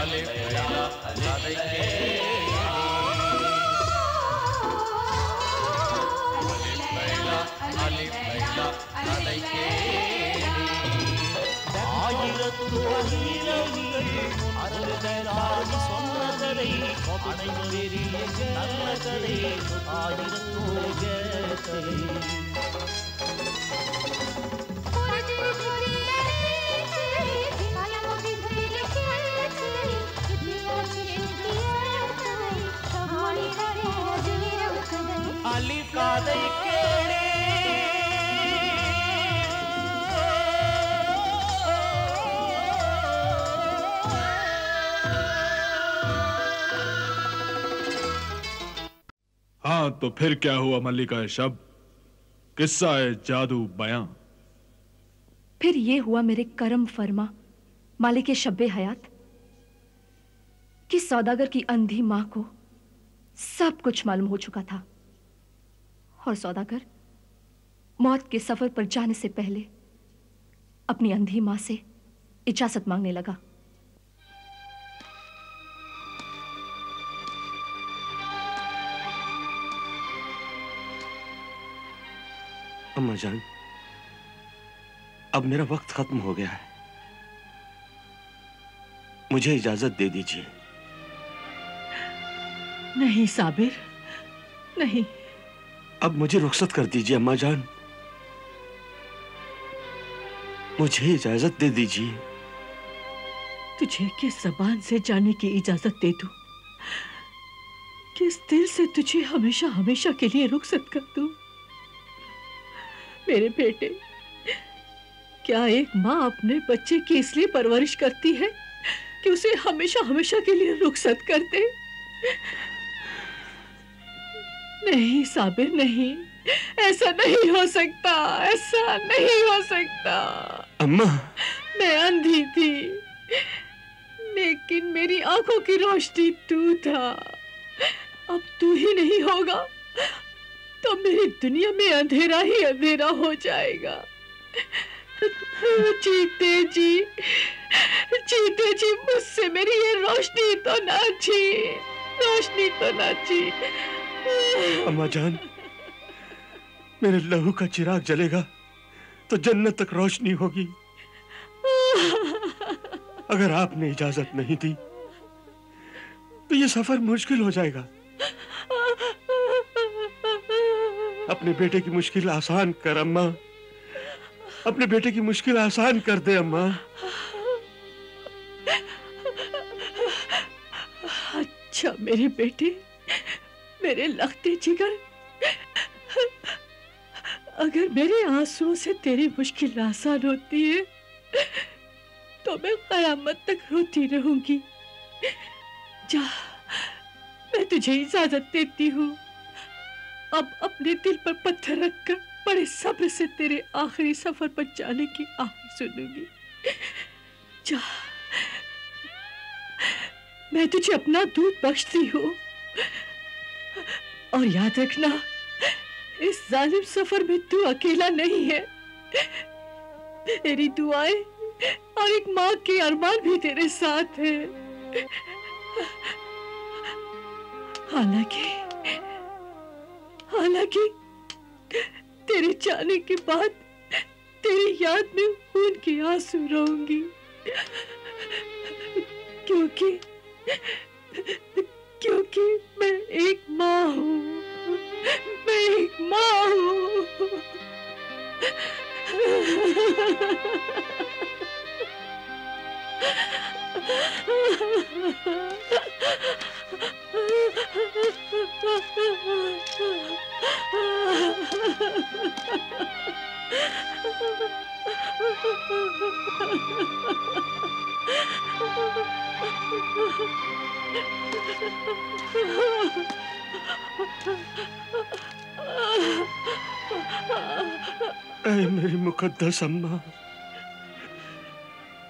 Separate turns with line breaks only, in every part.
अलिफ लैला सादै केडी अलिफ लैला सादै केडी
ஆயிரத்து ஆயிரங்கள் அருள்களாகி சொன்னதை கொடை பெரிய நல்ல கதை ஆயிரத்து கதை
अलिफ सादै केडी
हाँ, तो फिर क्या हुआ मल्लिका शब? किस्सा है जादू बयां।
फिर ये हुआ मेरे करम फरमा मालिक शब्बे हयात कि सौदागर की अंधी मां को सब कुछ मालूम हो चुका था और सौदागर मौत के सफर पर जाने से पहले अपनी अंधी मां से इजाजत मांगने लगा।
अम्मा जान, अब मेरा वक्त खत्म हो गया है, मुझे इजाजत दे दीजिए।
नहीं साबिर, नहीं।
अब मुझे रुखसत कर दीजिए अम्मा जान, मुझे इजाजत दे दीजिए।
तुझे किस जबान से जाने की इजाजत दे दूं? किस दिल से तुझे हमेशा हमेशा के लिए रुखसत कर दूं? मेरे बेटे, क्या एक माँ अपने बच्चे की इसलिए परवरिश करती है कि उसे हमेशा हमेशा के लिए रुखसत कर दे? नहीं साबिर, नहीं, ऐसा नहीं हो सकता, ऐसा नहीं हो सकता।
अम्मा,
मैं अंधी थी, लेकिन मेरी आंखों की रोशनी तू था। अब तू ही नहीं होगा तो मेरी दुनिया में अंधेरा ही अंधेरा हो जाएगा। जीते जी मुझसे मेरी ये रोशनी तो ना छीन, रोशनी तो ना छीन।
अम्मा जान, मेरे लहू का चिराग जलेगा तो जन्नत तक रोशनी होगी। अगर आपने इजाजत नहीं दी तो ये सफर मुश्किल हो जाएगा। अपने बेटे की मुश्किल आसान कर अम्मा, अपने बेटे की मुश्किल आसान कर दे अम्मा।
अच्छा मेरे बेटे, मेरे लखते जिगर, अगर मेरे आंसुओं से तेरी मुश्किल आसान होती है तो मैं कयामत तक रोती रहूंगी। जा, मैं तुझे इजाजत देती हूँ। अब अपने दिल पर पत्थर रखकर बड़े सब्र से तेरे आखिरी सफर पर जाने की आह सुनूंगी। जा, मैं तुझे अपना दूध बख्शती हूँ। और याद रखना, इस जालिम सफर में तू अकेला नहीं है। तेरी दुआएं और एक माँ के अरमान भी तेरे साथ है। हालांकि तेरे जाने के बाद तेरी याद में खून के आंसू रोऊंगी, क्योंकि मैं एक माँ हूँ, मैं एक माँ हूँ।
ऐ मेरी मुकद्दस अम्मा,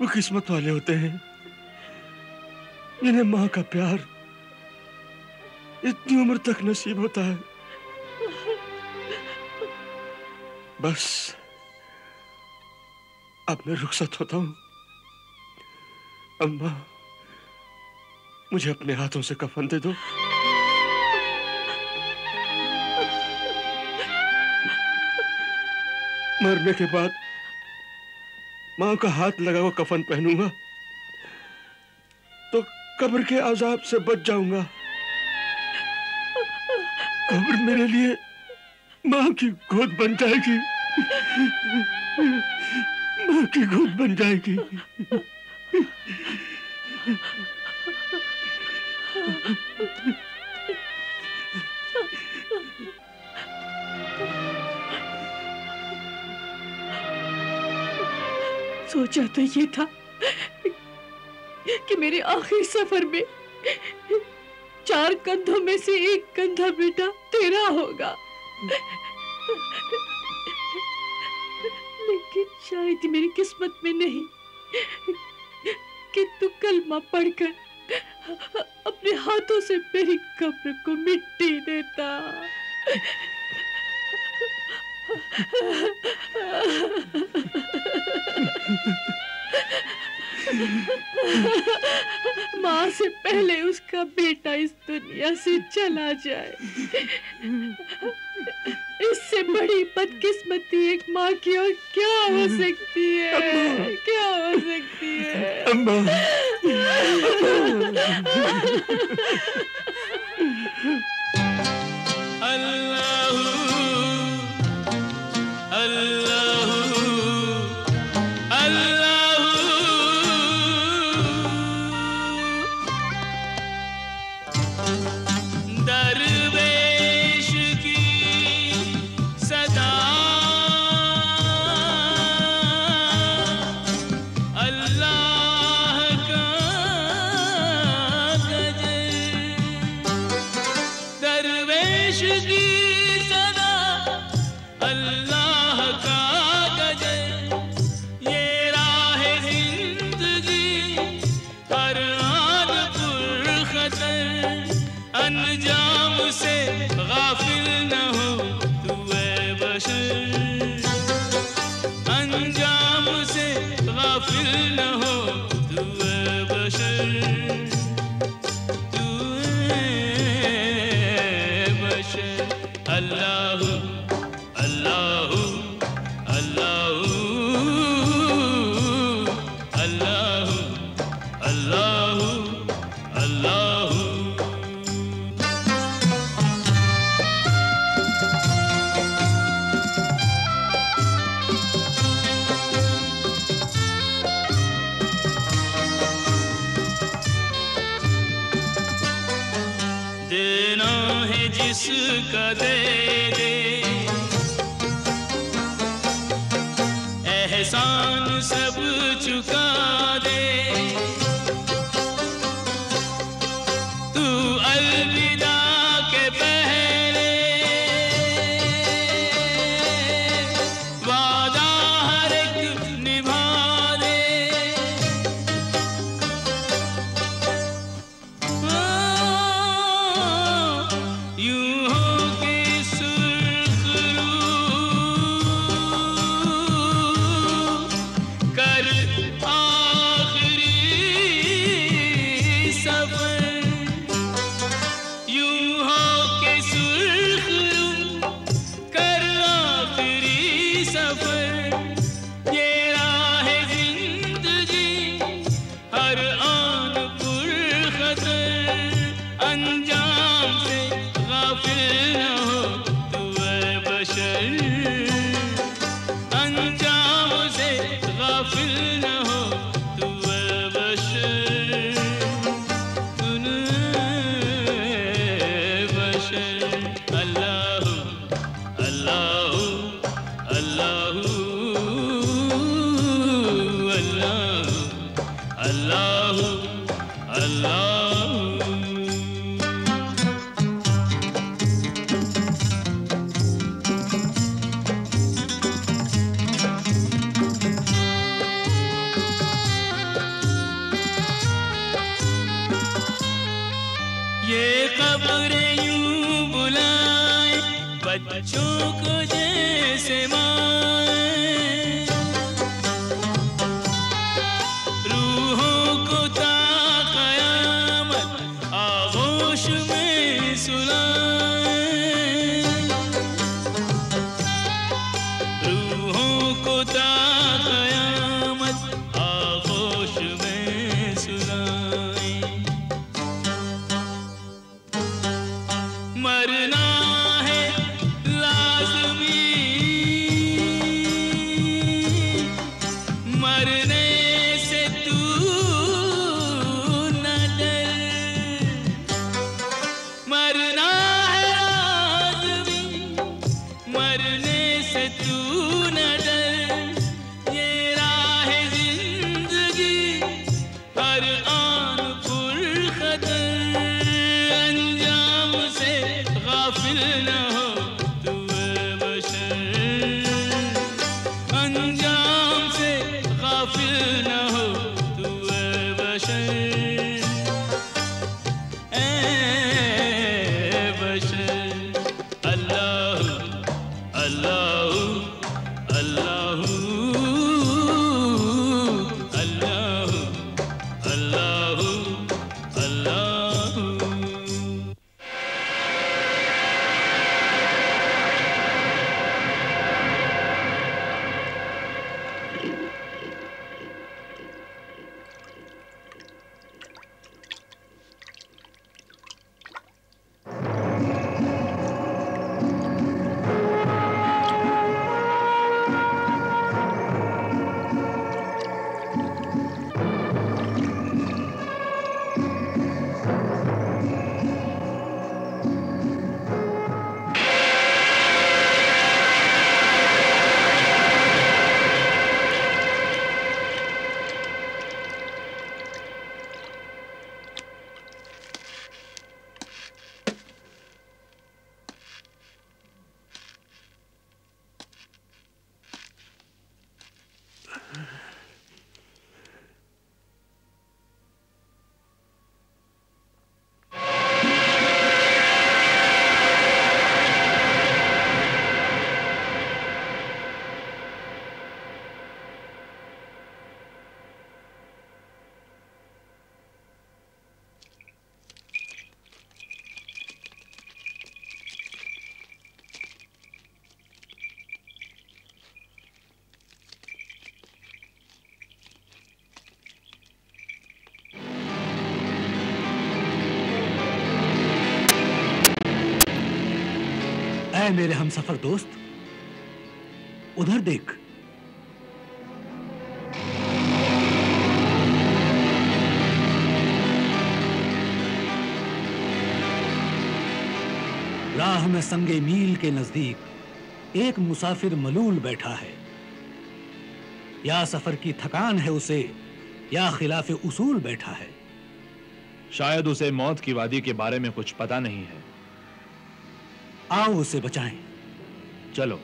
वो किस्मत वाले होते हैं जिन्हें माँ का प्यार इतनी उम्र तक नसीब होता है। बस अब मैं रुखसत होता हूँ। अम्मा, मुझे अपने हाथों से कफन दे दो। मरने के बाद मां का हाथ लगा हुआ कफन पहनूंगा तो कब्र के अजाब से बच जाऊंगा। कब्र मेरे लिए मां की गोद बन जाएगी, मां की गोद बन जाएगी।
सोचा तो ये था कि मेरे आखिरी सफर में 4 कंधों में से एक कंधा बेटा तेरा होगा, लेकिन शायद मेरी किस्मत में नहीं कि तू कलमा पढ़कर अपने हाथों से मेरी कब्र को मिट्टी देता। माँ से पहले उसका बेटा इस दुनिया से चला जाए, इससे बड़ी बदकिस्मती एक माँ की और क्या हो सकती है? क्या हो सकती है?
अम्मा,
अल्लाहू अल्लाहू अल्लाहू दरवेश की सदा अल्लाह का गजर, दरवेश की सदा अल्लाह का गजर, ये राह जिंदगी हर आन पुरखतर, अंजाम से गाफिल न हो तू ऐ बशर, अंजाम से गाफिल न हो तू ऐ बशर, तू ऐ बशर। अल्लाहू अल्लाहू अल्लाहू अल्लाहू अल्लाहू अल्लाहू। देना है जिसका दे दे, एहसान सब चुका दे, तू अलविदा के पहले वादा हर एक निभा दे, यूं हो के सुर्ख रूह कर आखिरी सफर, यूं हो के सुर्ख रूह कर आखिरी सफर, ये राह जिंदगी हर आन पुरखतर, अंजाम से गाफिल न हो तू ऐ बशर, अंजाम से गाफिल न हो तू ऐ बशर, तू ऐ बशर। अल्लाहू अल्लाहू अल्लाहू अल्लाहू अल्लाहू अल्लाहू। ये खबरें यूं बुलाए बच्चों को जैसे माए, रूहों को ता क़यामत अंजाम से गाफिल न हो तू ए बशर, ए बशर। अल्लाह अल्लाह अल्लाह अल्लाह अल्लाह अल्लाह।
ऐ मेरे हमसफर दोस्त, उधर देख। राह में संगे मील के नजदीक एक मुसाफिर मलूल बैठा है। या सफर की थकान है उसे, या खिलाफ उसूल बैठा है।
शायद उसे मौत की वादी के बारे में कुछ पता नहीं है।
आओ उसे बचाएं।
चलो।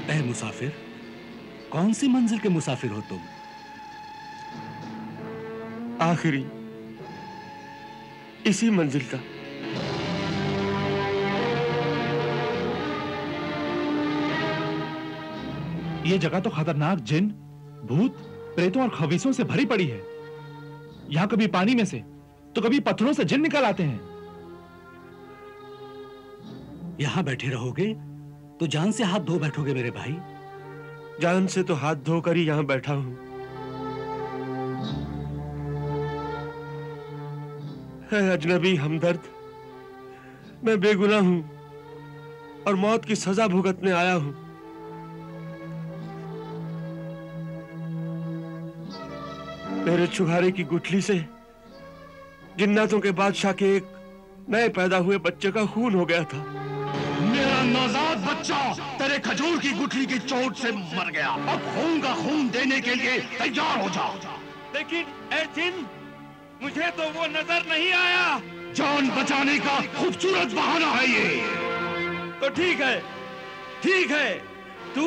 ऐ मुसाफिर, कौन सी मंजिल के मुसाफिर हो तुम?
आखिरी, इसी मंजिल का।
ये जगह तो खतरनाक जिन, भूत, प्रेतों और खबीसों से भरी पड़ी है। यहाँ कभी पानी में से तो कभी पत्थरों से जिन निकल आते हैं।
यहां बैठे रहोगे तो जान से हाथ धो बैठोगे मेरे भाई।
जान से तो हाथ धोकर ही यहां बैठा हूं। है अजनबी हमदर्द, मैं बेगुनाह हूं और मौत की सजा भुगतने आया हूं। मेरे चुहारे की गुठली से जिन्नातों के बादशाह के एक नए पैदा हुए बच्चे का खून हो गया था।
मेरा नौजाद बच्चा तेरे खजूर की गुठली की चोट से मर गया। अब खून का खून देने के लिए तैयार हो जा।
लेकिन ऐ जिन, मुझे तो वो नजर नहीं आया।
जान बचाने का खूबसूरत बहाना है ये।
तो ठीक है, ठीक है, तू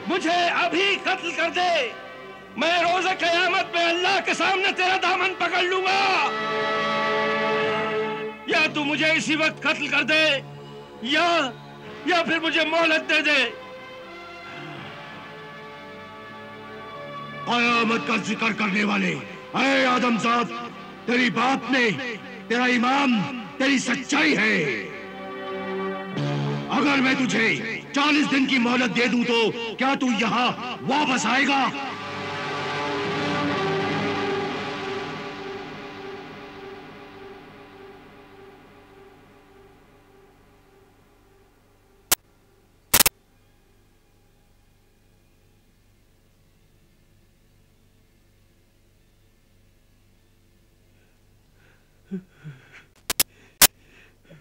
मुझे अभी कत्ल कर दे। मैं रोज़े क़यामत में अल्लाह के सामने तेरा दामन पकड़ लूंगा। या तू मुझे इसी वक्त कत्ल कर दे या फिर मुझे मोहलत दे दे।
कयामत का जिक्र करने वाले, अरे आदमजाद, तेरी बात ने, तेरा ईमान, तेरी सच्चाई है। अगर मैं तुझे 40 दिन की मोहलत दे दूं तो क्या तू यहां वापस आएगा?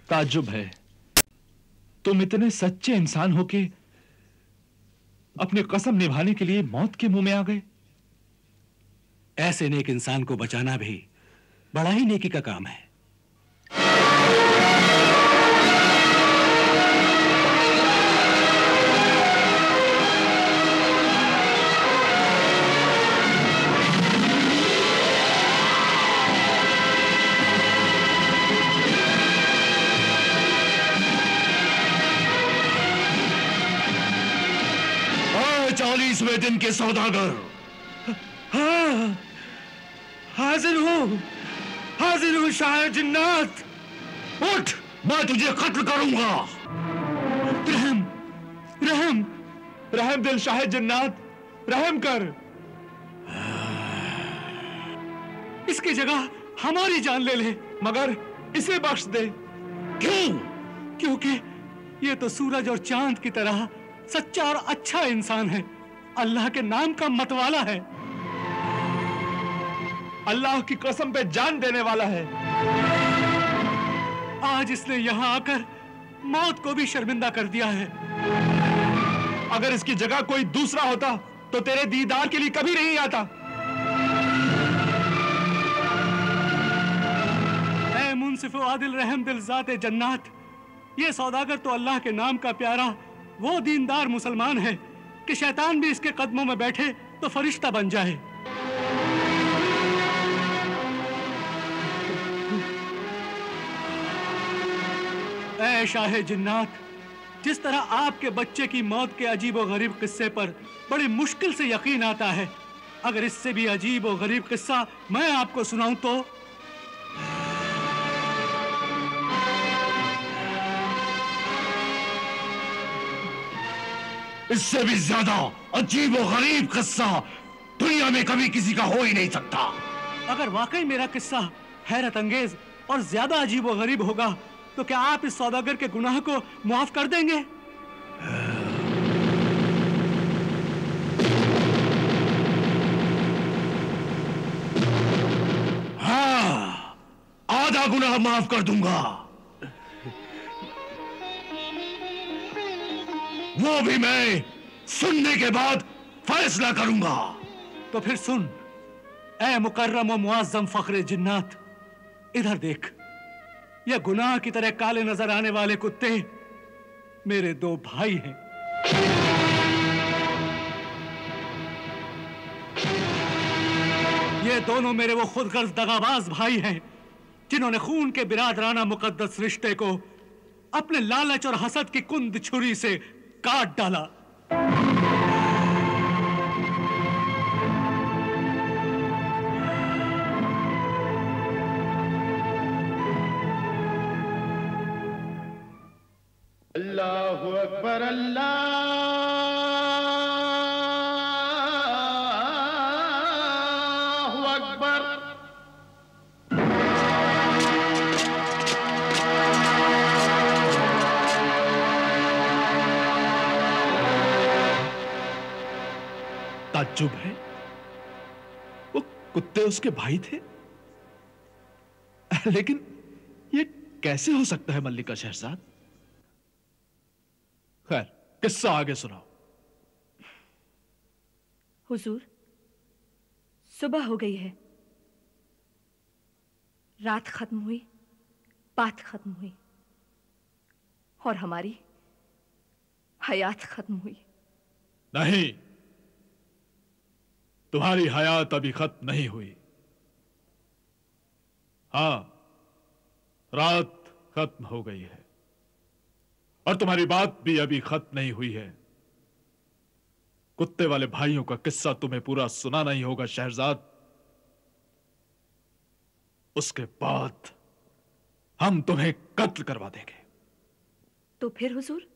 ताज्जुब है, तुम इतने सच्चे इंसान हो के अपनी कसम निभाने के लिए मौत के मुंह में आ गए।
ऐसे नेक इंसान को बचाना भी बड़ा ही नेकी का काम है।
चालीसवें दिन के सौदागर,
हाँ, हाजिर हूँ शाह जिन्नात।
उठ, मैं तुझे कत्ल करूंगा।
रहम रहम रहम दिल शाह जिन्नात, रहम कर।
इसकी जगह हमारी जान ले ले,
मगर इसे बख्श दे।
क्यों?
क्योंकि ये तो सूरज और चांद की तरह सच्चा और अच्छा इंसान है, अल्लाह के नाम का मतवाला है,
अल्लाह की कसम पे जान देने वाला है।
आज इसने यहां आकर मौत को भी शर्मिंदा कर दिया है।
अगर इसकी जगह कोई दूसरा होता तो तेरे दीदार के लिए कभी नहीं आता।
ऐ मुंसिफ आदिल रहम दिल ज़ाते जन्नात, ये सौदागर तो अल्लाह के नाम का प्यारा वो दीनदार मुसलमान है कि शैतान भी इसके कदमों में बैठे तो फरिश्ता बन जाए। ऐ शाह जिन्नात, जिस तरह आपके बच्चे की मौत के अजीब और गरीब किस्से पर बड़ी मुश्किल से यकीन आता है, अगर इससे भी अजीब और गरीब किस्सा मैं आपको सुनाऊं तो
इससे भी ज्यादा अजीब और गरीब किस्सा दुनिया में कभी किसी का हो ही नहीं सकता।
अगर वाकई मेरा किस्सा हैरत अंगेज और ज्यादा अजीब और गरीब होगा तो क्या आप इस सौदागर के गुनाह को मुआफ कर देंगे?
हाँ, आधा गुनाह माफ कर दूंगा, वो भी मैं सुनने के बाद फैसला करूंगा।
तो फिर सुन, ऐ मुकर्रम और मुआज़्ज़म फख्रे जिन्नात, इधर देख, ये गुनाह की तरह काले नजर आने वाले कुत्ते मेरे दो भाई हैं। ये दोनों मेरे वो खुदगर्ज दगाबाज भाई हैं जिन्होंने खून के बिरादराना मुकद्दस रिश्ते को अपने लालच और हसद की कुंद छुरी से काट डाला।
अल्लाहु अकबर, अल्लाहु अकबर।
ताज्जुब है, वो कुत्ते उसके भाई थे, लेकिन ये कैसे हो सकता है मल्लिका शहजाद? खैर, किस्सा आगे सुनाओ।
हुजूर, सुबह हो गई है, रात खत्म हुई, बात खत्म हुई और हमारी हयात खत्म हुई।
नहीं, तुम्हारी हयात अभी खत्म नहीं हुई। हाँ, रात खत्म हो गई है, और तुम्हारी बात भी अभी खत्म नहीं हुई है। कुत्ते वाले भाइयों का किस्सा तुम्हें पूरा सुनाना ही होगा शहरजाद। उसके बाद हम तुम्हें कत्ल करवा देंगे।
तो फिर हुजूर?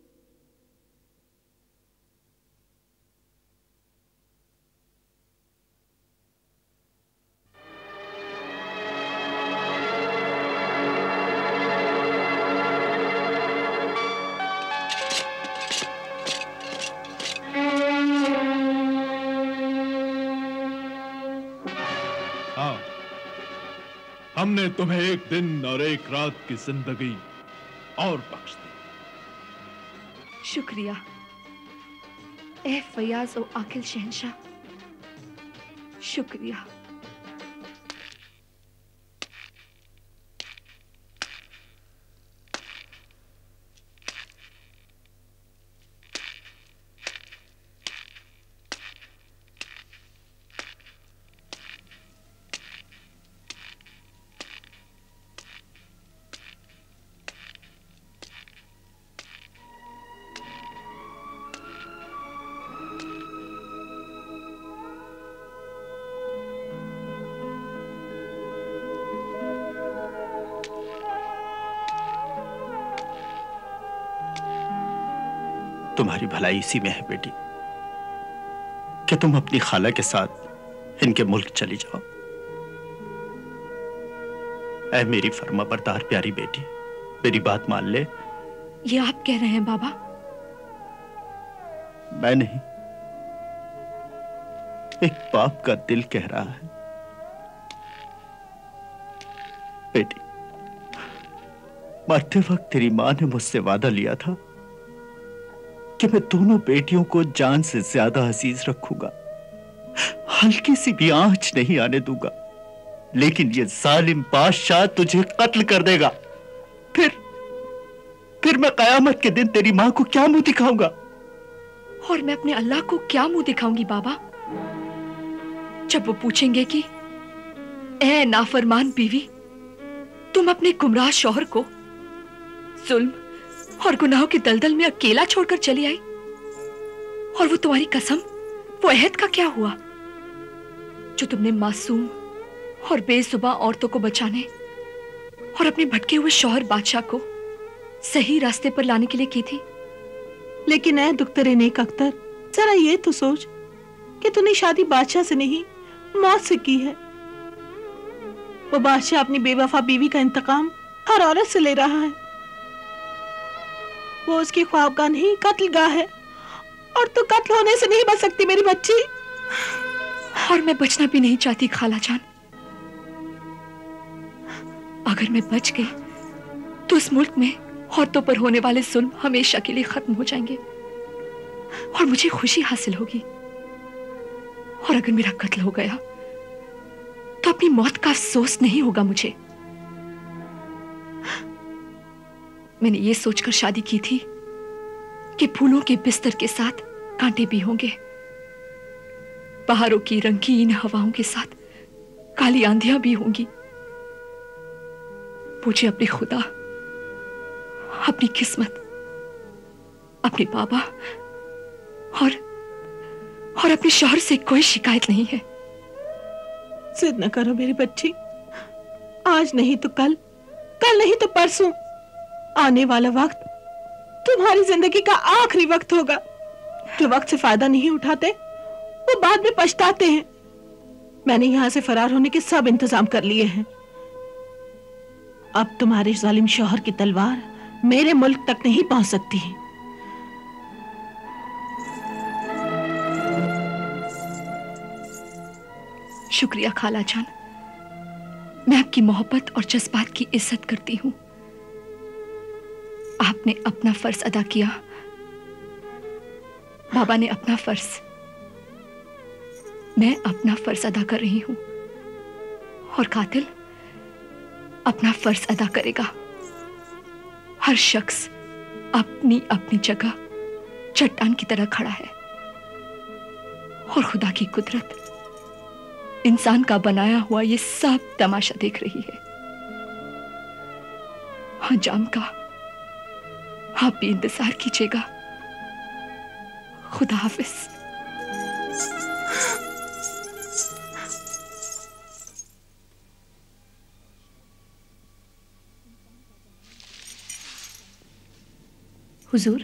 हमने तुम्हें एक दिन और एक रात की जिंदगी और बख्श दी।
शुक्रिया ए फयाज और आकिल शहंशाह, शुक्रिया।
तुम्हारी भलाई इसी में है बेटी कि तुम अपनी खाला के साथ इनके मुल्क चली जाओ। ऐ मेरी फर्माबरदार प्यारी बेटी, मेरी बात मान ले।
ये आप कह रहे हैं बाबा?
मैं नहीं, एक बाप का दिल कह रहा है। बेटी, मरते वक्त तेरी मां ने मुझसे वादा लिया था कि मैं दोनों बेटियों को जान से ज्यादा अजीज रखूंगा, हल्की सी भी आंच नहीं आने दूंगा। लेकिन ये जालिम बादशाह तुझे कत्ल कर देगा। फिर मैं कयामत के दिन तेरी मां को क्या मुंह दिखाऊंगा?
और मैं अपने अल्लाह को क्या मुंह दिखाऊंगी बाबा, जब वो पूछेंगे कि ए नाफरमान बीवी, तुम अपने गुमराह शौहर को जुल्म और गुनाहों के दलदल में अकेला छोड़कर चली आई, और वो तुम्हारी कसम, वो अहद का क्या हुआ जो तुमने मासूम और बेजुबान औरतों को बचाने और अपने भटके हुए शौहर बादशाह को सही रास्ते पर लाने के लिए की थी?
लेकिन ऐ दुख्तरे नेक अख्तर, जरा ये तो सोच कि तूने शादी बादशाह से नहीं, मौत से की है। वो बादशाह अपनी बेवफा बीवी का इंतकाम हर औरत से ले रहा है। वो उसकी ख्वाबगाह नहीं, कत्लगाह है, और तू कत्ल होने से नहीं बच सकती मेरी बच्ची।
और मैं बचना भी नहीं चाहती खाला जान। अगर मैं बच गई तो इस मुल्क में औरतों पर होने वाले जुल्म हमेशा के लिए खत्म हो जाएंगे और मुझे खुशी हासिल होगी। और अगर मेरा कत्ल हो गया तो अपनी मौत का अफसोस नहीं होगा मुझे। मैंने ये सोचकर शादी की थी कि फूलों के बिस्तर के साथ कांटे भी होंगे, बहारों की रंगीन हवाओं के साथ काली आंधियां भी होंगी। मुझे अपनी खुदा, अपनी किस्मत, अपने बाबा और अपने शौहर से कोई शिकायत नहीं है।
जिद न करो मेरी बच्ची, आज नहीं तो कल, कल नहीं तो परसों आने वाला वक्त तुम्हारी जिंदगी का आखिरी वक्त होगा। जो वक्त से फायदा नहीं उठाते वो बाद में पछताते हैं। मैंने यहां से फरार होने के सब इंतजाम कर लिए हैं। अब तुम्हारे जालिम शौहर की तलवार मेरे मुल्क तक नहीं पहुंच सकती।
शुक्रिया खाला जान, मैं आपकी मोहब्बत और जज्बात की इज्जत करती हूं। आपने अपना फर्ज अदा किया, बाबा ने अपना फर्ज, मैं अपना फर्ज अदा कर रही हूं, और कातिल अपना फर्ज अदा करेगा। हर शख्स अपनी अपनी जगह चट्टान की तरह खड़ा है, और खुदा की कुदरत इंसान का बनाया हुआ ये सब तमाशा देख रही है। आप भी इंतजार कीजिएगा। खुदा हाफिज। हुजूर,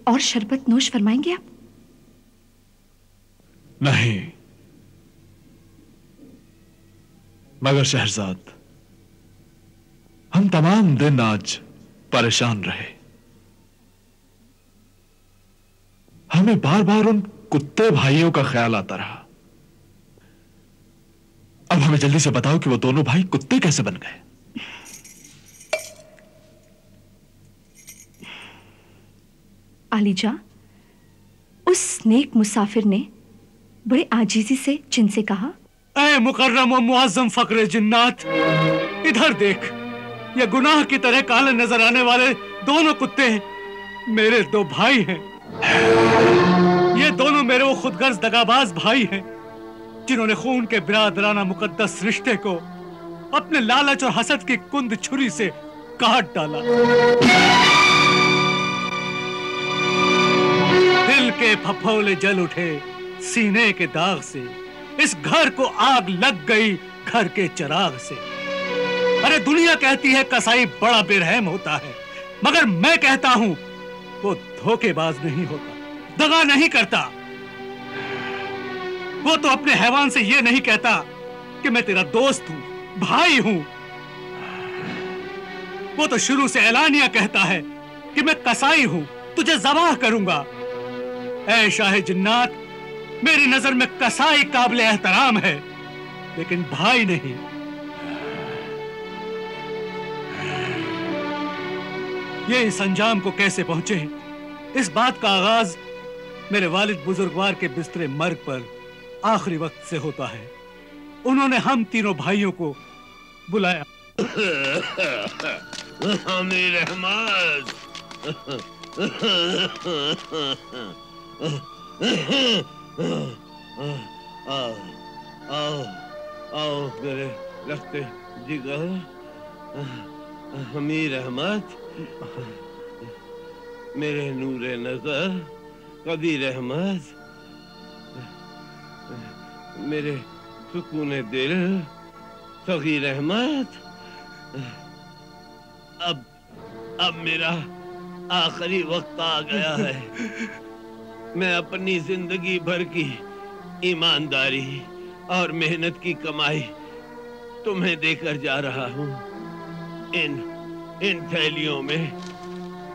और शरबत नोश फरमाएंगे आप?
नहीं, मगर शहरजाद, हम तमाम दिन आज परेशान रहे। हमें बार बार उन कुत्ते भाइयों का ख्याल आता रहा। अब हमें जल्दी से बताओ कि वो दोनों भाई कुत्ते कैसे बन गए।
आलीजा, उस नेक मुसाफिर ने बड़े आजीजी से जिनसे कहा,
ऐ मुकर्रम और मुअज्जम फकरे जिन्नात, इधर देख, ये गुनाह की तरह काले नजर आने वाले दोनों कुत्ते मेरे दो भाई हैं। ये दोनों मेरे वो खुदगर्ज दगाबाज भाई हैं जिन्होंने खून के बिरादराना मुकद्दस रिश्ते को अपने लालच और हसद की कुंद छुरी से काट डाला। दिल के फफोले जल उठे सीने के दाग से, इस घर को आग लग गई घर के चिराग से। अरे दुनिया कहती है कसाई बड़ा बेरहम होता है, मगर मैं कहता हूं वो धोखेबाज नहीं होता, दगा नहीं करता। वो तो अपने हैवान से ये नहीं कहता कि मैं तेरा दोस्त हूं, भाई हूं। वो तो शुरू से ऐलानिया कहता है कि मैं कसाई हूं, तुझे ज़बाह करूंगा। ऐ शाह जिन्नात, मेरी नजर में कसाई काबिल एहतराम है, लेकिन भाई नहीं। ये इस अंजाम को कैसे पहुंचे, इस बात का आगाज मेरे वालिद बुजुर्गवार के बिस्तरे मर्ग पर आखिरी वक्त से होता है। उन्होंने हम तीनों भाइयों को बुलाया।
अमीर अहमद, आओ आओ आओ मेरे लखते जिगर। अमीर अहमद, मेरे नूरे नजर कबीर अहमद, मेरे सुकूने दिल सगीर अहमद। अब मेरा आखिरी वक्त आ गया है। मैं अपनी जिंदगी भर की ईमानदारी और मेहनत की कमाई तुम्हें देकर जा रहा हूँ। इन थैलियों में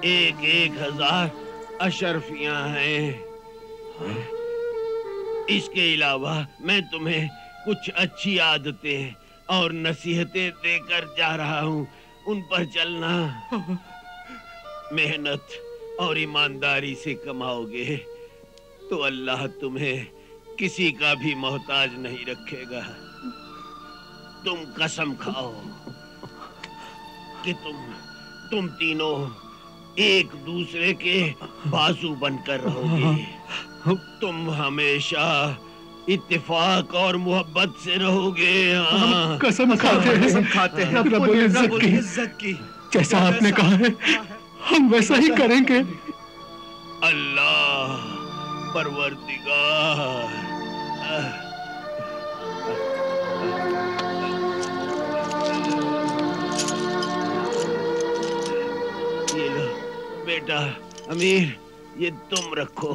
1,000 अशरफियां हैं। इसके अलावा मैं तुम्हें कुछ अच्छी आदतें और नसीहतें देकर जा रहा हूँ, उन पर चलना। मेहनत और ईमानदारी से कमाओगे तो अल्लाह तुम्हें किसी का भी मोहताज नहीं रखेगा। तुम कसम खाओ कि तुम तीनों एक दूसरे के बाजू बनकर रहोगे। तुम हमेशा इत्तेफाक और मोहब्बत से रहोगे। हाँ।
कसम खाते हैं रब्बुल इज्जत की। जैसा आपने कहा है हम वैसा ही करेंगे।
अल्लाह परवरदिगार। ये लो बेटा अमीर, ये तुम रखो।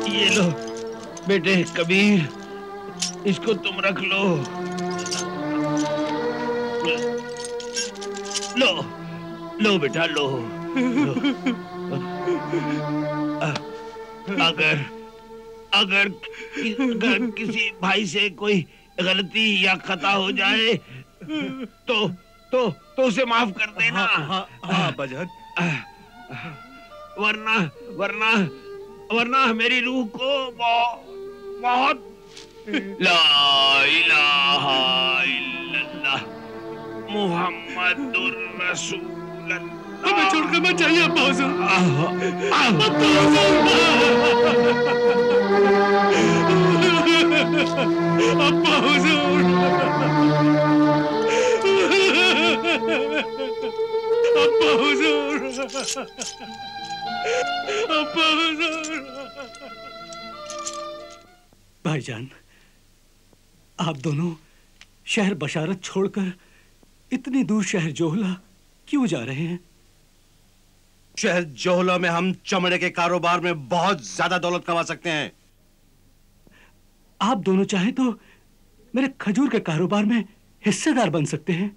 ये लो बेटे कबीर, इसको तुम रख लो। लो लो बेटा लो। अगर किसी भाई से कोई गलती या खता हो जाए तो उसे माफ कर देना।
हाँ बजट।
वरना मेरी रूह को बहुत ला इलाहा इल्लल्लाह मुहम्मदुर रसूलुल्लाह।
हमें छोड़कर मत जाइए अब्बा हुजूर। अब्बा हुजूर। अब्बा हुजूर, अब्बा हुजूर। भाईजान, आप दोनों शहर बशारत छोड़कर इतनी दूर शहर जोहला क्यों जा रहे हैं?
शहर जोहला में हम चमड़े के कारोबार में बहुत ज्यादा दौलत कमा सकते हैं।
आप दोनों चाहे तो मेरे खजूर के कारोबार में हिस्सेदार बन सकते हैं।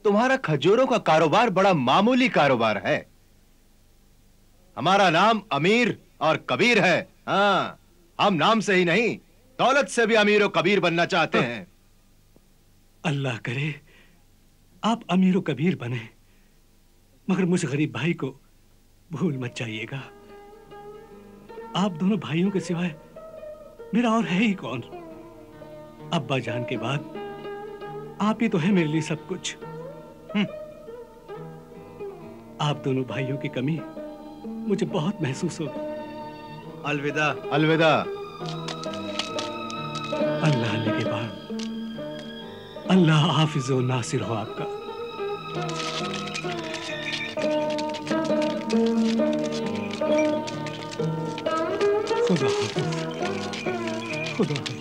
तुम्हारा खजूरों का कारोबार बड़ा मामूली कारोबार है। हमारा नाम अमीर और कबीर है। हाँ, हम नाम से ही नहीं, दौलत से भी अमीर और कबीर बनना चाहते हैं।
अल्लाह करे आप अमीर और कबीर बने, मगर मुझ गरीब भाई को भूल मत जाइएगा। आप दोनों भाइयों के सिवाय मेरा और है ही कौन? अब्बा जान के बाद आप ही तो है मेरे लिए सब कुछ। आप दोनों भाइयों की कमी मुझे बहुत महसूस होगी।
अलविदा।
अलविदा।
अल्लाह ने के बाद अल्लाह हाफिज और नासिर हो आपका। खुदा हाफिज, खुदा हाफिज।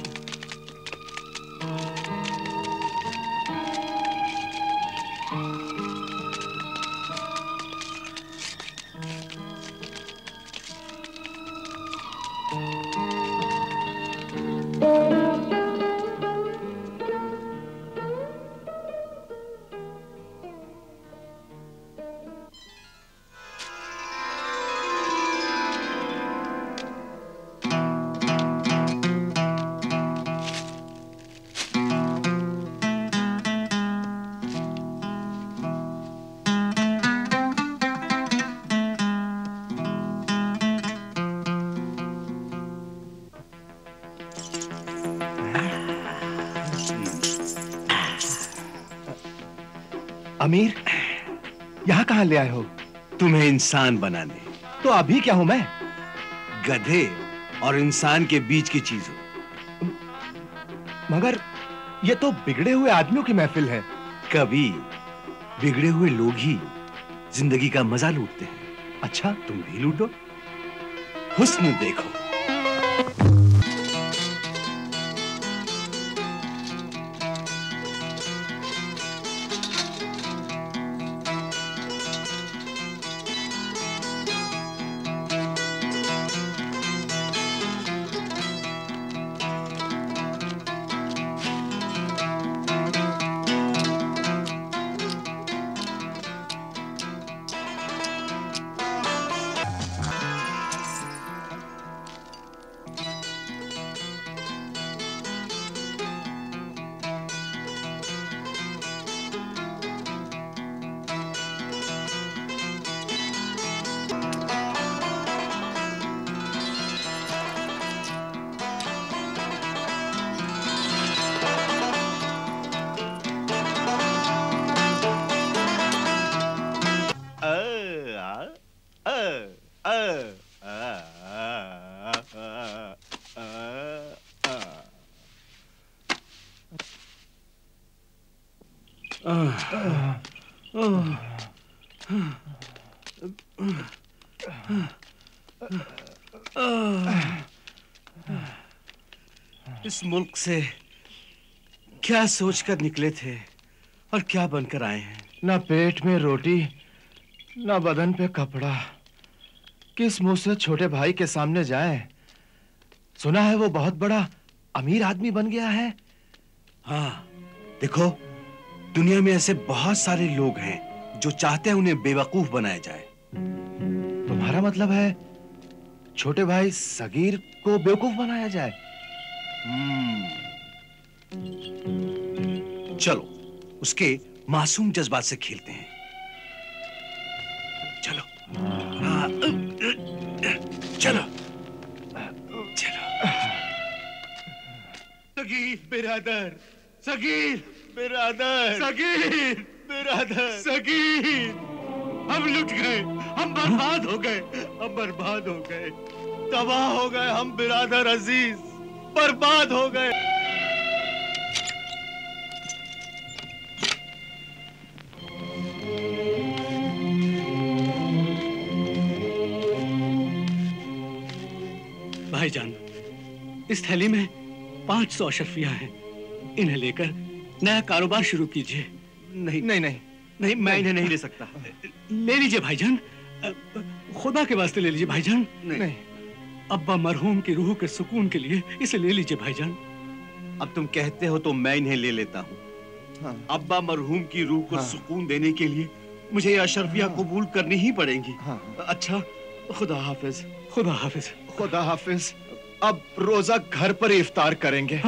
अमीर, यहाँ कहाँ ले आए हो?
तुम्हें इंसान बनाने।
तो अभी क्या हूं मैं?
गधे और इंसान के बीच की चीज हो।
मगर ये तो बिगड़े हुए आदमियों की महफिल है।
कभी बिगड़े हुए लोग ही जिंदगी का मजा लूटते हैं।
अच्छा,
तुम भी लूटो। हुस्न देखो। इस मुल्क से क्या सोचकर निकले थे और क्या बनकर आए हैं?
ना पेट में रोटी, ना बदन पे कपड़ा। किस मुंह से छोटे भाई के सामने जाएं? सुना है वो बहुत बड़ा अमीर आदमी बन गया है।
हाँ, देखो, दुनिया में ऐसे बहुत सारे लोग हैं जो चाहते हैं उन्हें बेवकूफ बनाया जाए।
तुम्हारा मतलब है छोटे भाई सगीर को बेवकूफ बनाया जाए?
चलो उसके मासूम जज्बात से खेलते हैं। चलो। चलो चलो।
सगीर बिरादर, सगीर बिरादर, सगीर बिरादर, सगीर। हम लुट गए, हम बर्बाद हो गए, हम बर्बाद हो गए, तबाह हो गए हम बिरादर अजीज, बर्बाद हो गए।
भाईजान, इस थैली में 500 अशरफियां हैं। इन्हें लेकर नया कारोबार शुरू कीजिए।
नहीं नहीं नहीं नहीं, मैं इन्हें नहीं ले सकता।
ले लीजिए भाईजान, खुदा के वास्ते ले लीजिए भाईजान।
नहीं।
अब्बा मरहूम की रूह के सुकून के लिए इसे ले लीजिए भाईजान।
अब तुम कहते हो तो मैं इन्हें ले लेता हूँ। हाँ। अब्बा मरहूम की रूह को सुकून देने के लिए मुझे ये अशरफिया कबूल करनी ही पड़ेंगी। अच्छा, खुदा हाफिज।
खुदा हाफिज।
खुदा हाफिज। अब रोजा घर पर इफ्तार करेंगे।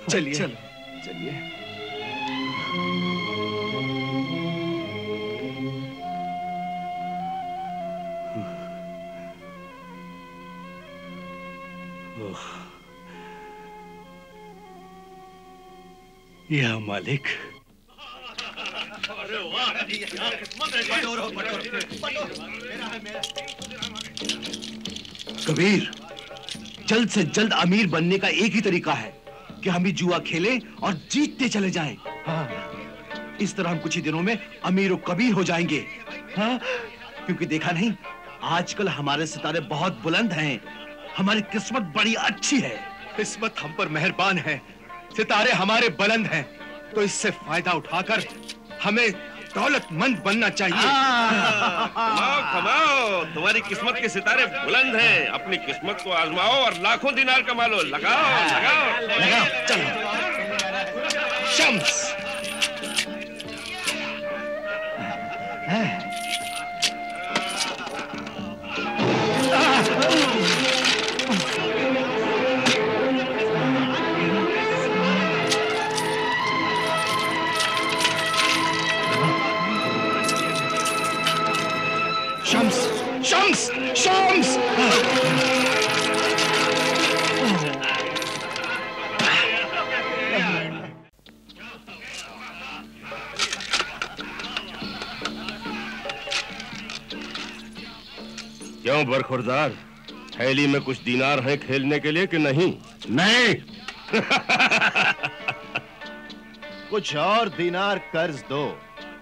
चलिए चलिए।
या मालिक,
कबीर, जल्द से जल्द अमीर बनने का एक ही तरीका है कि हम ही जुआ खेलें और जीतते चले जाएं। हाँ। इस तरह हम कुछ ही दिनों में अमीर और कबीर हो जाएंगे। हाँ? क्योंकि देखा नहीं, आजकल हमारे सितारे बहुत बुलंद हैं। हमारी किस्मत बड़ी अच्छी है।
किस्मत हम पर मेहरबान है, सितारे हमारे बुलंद हैं, तो इससे फायदा उठाकर हमें दौलतमंद बनना चाहिए।
कमाओ कमाओ, तुम्हारी किस्मत के सितारे बुलंद हैं। अपनी किस्मत को आजमाओ और लाखों दिनार कमा लो। लगाओ लगाओ
लगाओ, चलो। शम्स। शम्स, शम्स।
क्यों बरखुरदार, थैली में कुछ दीनार हैं खेलने के लिए कि नहीं?
नहीं। कुछ और दीनार कर्ज दो।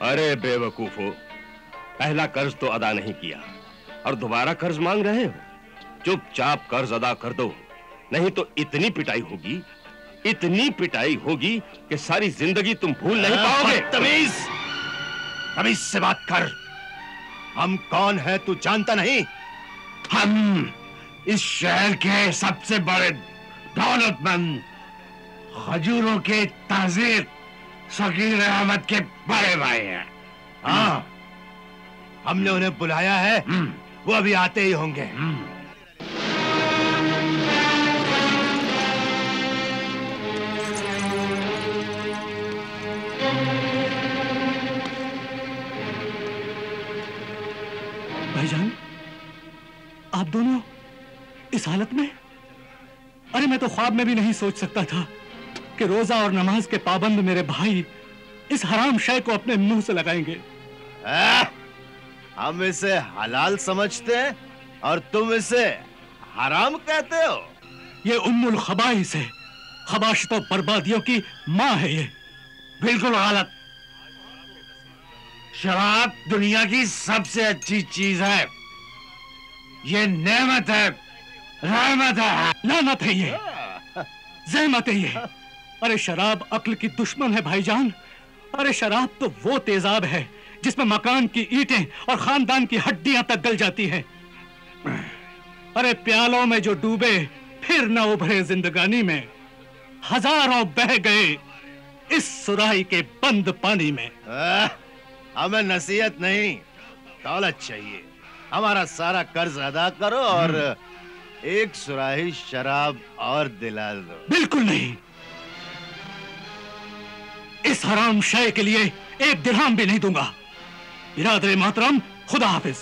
अरे बेवकूफो, पहला कर्ज तो अदा नहीं किया और दोबारा कर्ज मांग रहे हो। चुपचाप कर्ज अदा कर दो, नहीं तो इतनी पिटाई होगी, इतनी पिटाई होगी कि सारी जिंदगी तुम भूल नहीं पाओगे।
तमीज, तमीज से बात कर। हम कौन है तू जानता नहीं?
हम इस शहर के सबसे बड़े दौलतमंद खजूरों के ताजीर शकील अहमद के बड़े भाई हैं।
हाँ, हमने उन्हें बुलाया है, वो अभी आते ही होंगे।
भाईजान, आप दोनों इस हालत में? अरे मैं तो ख्वाब में भी नहीं सोच सकता था कि रोजा और नमाज के पाबंद मेरे भाई इस हराम शय को अपने मुंह से लगाएंगे।
हम इसे हलाल समझते हैं और तुम इसे हराम कहते हो।
ये उम्मुल खबाइस है, खबाशित बर्बादियों की माँ है ये।
बिल्कुल गलत। शराब दुनिया की सबसे अच्छी चीज है। ये नेमत है, रहमत है,
लानत है ये, ज़हमत है ये। अरे शराब अक्ल की दुश्मन है भाईजान। अरे शराब तो वो तेजाब है जिसमें मकान की ईंटें और खानदान की हड्डियां तक गल जाती हैं। अरे प्यालों में जो डूबे फिर न उभरे जिंदगानी में, हजारों बह गए इस सुराही के बंद पानी में।
हमें नसीहत नहीं, दौलत चाहिए। हमारा सारा कर्ज अदा करो और एक सुराही शराब और दिला दो।
बिल्कुल नहीं, इस हराम शय के लिए एक दिरहम भी नहीं दूंगा। बिरादर मोहतरम, खुदा हाफिज।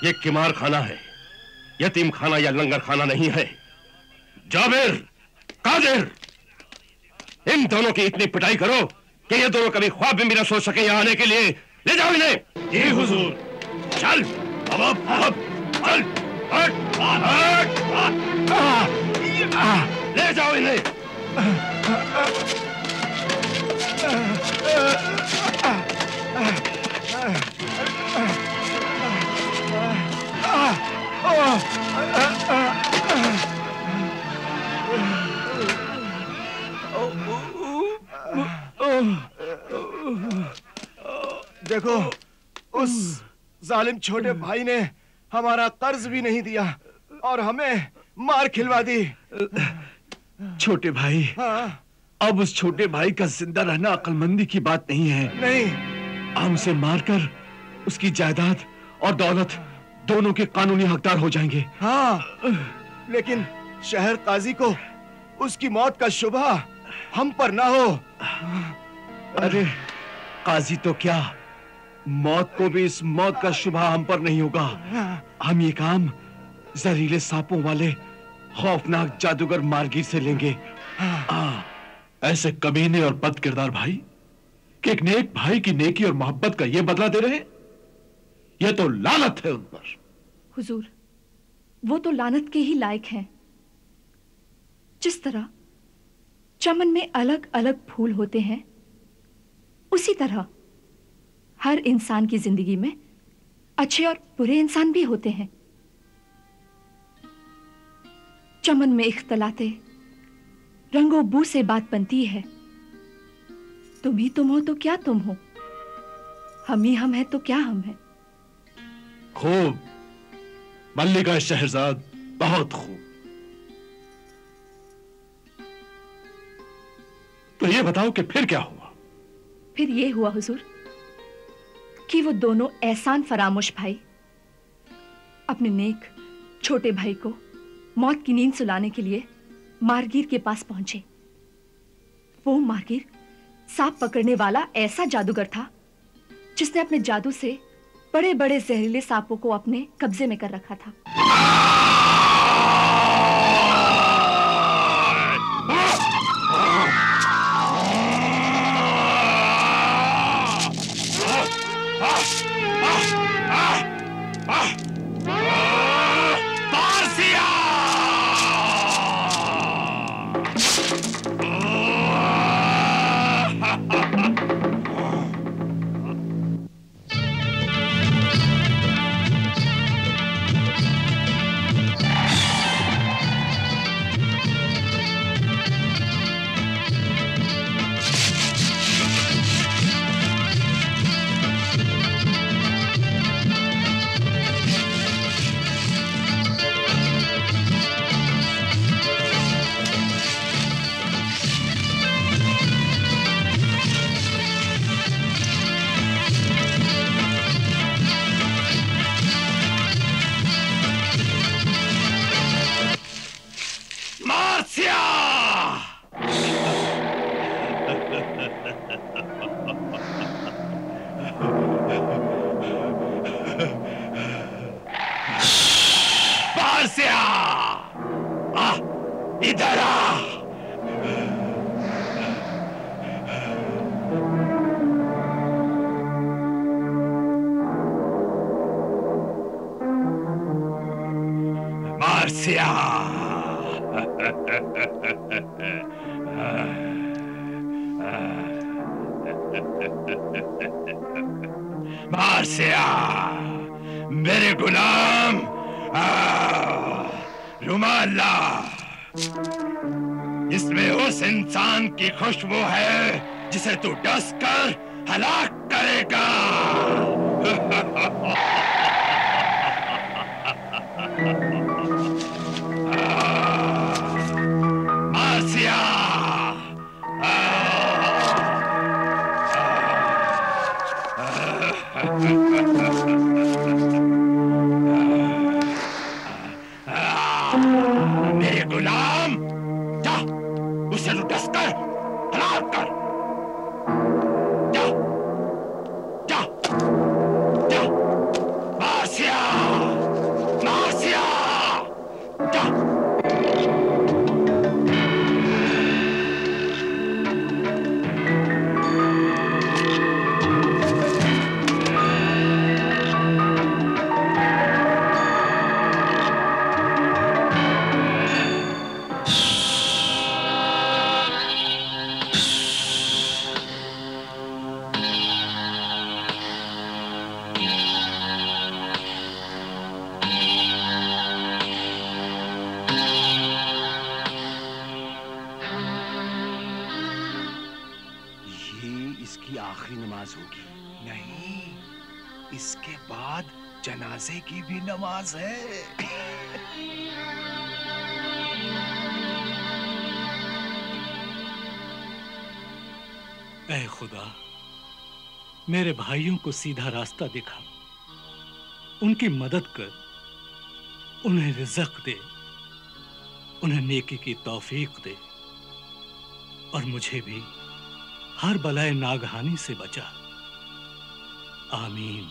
ये किमार खाना है, यतीम खाना या लंगर खाना नहीं है। जाबिर, कादिर, इन दोनों की इतनी पिटाई करो कि ये दोनों कभी ख्वाब में भी न सोच सके यहाँ आने के लिए। ले जाओ इन्हें।
जी हुजूर।
चल अब चल, ले जाओ इन्हें।
देखो, उस जालिम छोटे भाई ने हमारा कर्ज भी नहीं दिया और हमें मार खिलवा दी।
छोटे भाई,
हाँ?
अब उस छोटे भाई का जिंदा रहना अक्लमंदी की बात नहीं है।
नहीं,
हम उसे मारकर उसकी जायदाद और दौलत दोनों के कानूनी हकदार हो जाएंगे।
हाँ, लेकिन शहर काजी को उसकी मौत का शुबा हम पर ना हो।
अरे काजी तो क्या, मौत को भी इस मौत का शुबा हम पर नहीं होगा। हम ये काम जहरीले सांपों वाले खौफनाक जादूगर मारगीर से लेंगे।
ऐसे कमीने और बद किरदार भाई कि एक नेक भाई की नेकी और मोहब्बत का ये बदला दे रहे हैं, यह तो लानत है उन पर।
हुजूर, वो तो लानत के ही लायक हैं। जिस तरह चमन में अलग अलग फूल होते हैं, उसी तरह हर इंसान की जिंदगी में अच्छे और बुरे इंसान भी होते हैं। चमन में इख्तलाते रंगो बू से बात बनती है। तुम ही तुम हो तो क्या तुम हो, हम ही हम हैं तो क्या हम हैं।
खूब मल्लिका शहरजाद, बहुत खूब। तो ये बताओ कि फिर क्या हुआ?
फिर ये हुआ हुजूर कि वो दोनों एहसान फरामोश भाई अपने नेक छोटे भाई को मौत की नींद सुलाने के लिए मारगीर के पास पहुंचे। वो मारगीर सांप पकड़ने वाला ऐसा जादूगर था जिसने अपने जादू से बड़े बड़े जहरीले सांपों को अपने कब्जे में कर रखा था।
इधर आ। मार्सिया, मार्सिया, मेरे गुलाम, रुमाल ला। इसमें उस इंसान की खुशबू है जिसे तू डस कर हलाक करेगा। मार्सिया, मेरे गुलाम, जा उसे डस कर हलाक कर। जा जा जा, मार्सिया, मार्सिया, जा।
इसकी आखिरी नमाज होगी।
नहीं, इसके बाद जनाजे की भी नमाज है।
ऐ खुदा, मेरे भाइयों को सीधा रास्ता दिखा, उनकी मदद कर, उन्हें रिज़्क़ दे, उन्हें नेकी की तौफीक दे और मुझे भी हर बलाए नागहानी से बचा। आमीन।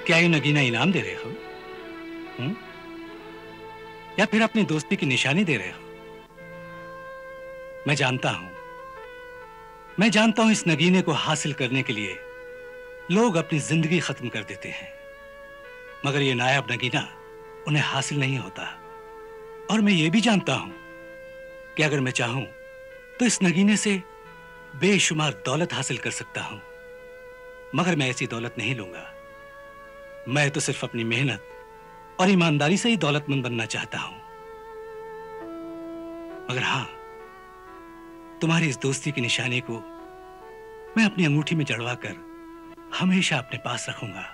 क्या ये नगीना इनाम दे रहे हो? या फिर अपनी दोस्ती की निशानी दे रहे हो? मैं जानता हूं इस नगीने को हासिल करने के लिए लोग अपनी जिंदगी खत्म कर देते हैं, मगर ये नायाब नगीना उन्हें हासिल नहीं होता। और मैं ये भी जानता हूं कि अगर मैं चाहूं तो इस नगीने से बेशुमार दौलत हासिल कर सकता हूं, मगर मैं ऐसी दौलत नहीं लूंगा। मैं तो सिर्फ अपनी मेहनत और ईमानदारी से ही दौलतमंद बनना चाहता हूं। मगर हां, तुम्हारी इस दोस्ती की निशानी को मैं अपनी अंगूठी में जड़वा कर हमेशा अपने पास रखूंगा।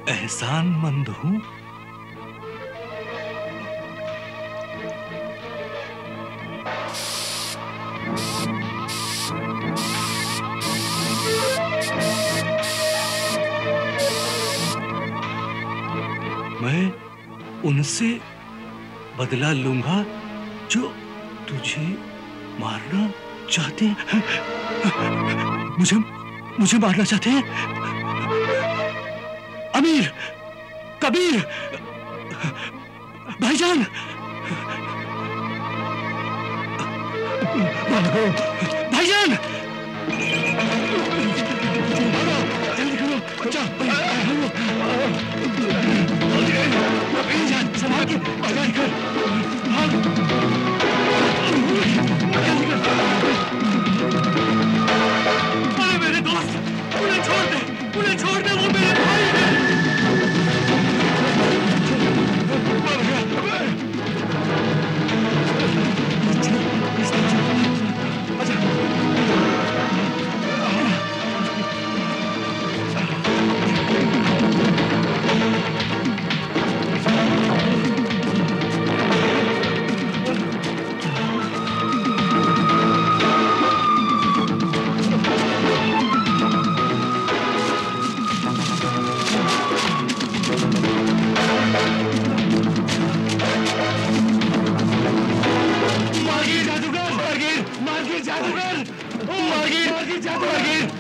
एहसानमंद हूं। मैं उनसे बदला लूंगा जो तुझे मारना चाहते हैं। मुझे मारना चाहते हैं। अमीर, कबीर, भाईजान, भाईजान, जल्दी करो, भाईजान, संभाल के जल्दी कर, भाग, जल्दी कर। अरे मेरे दोस्त, उन्हें छोड़ दे, वो मेरे भाई हैं।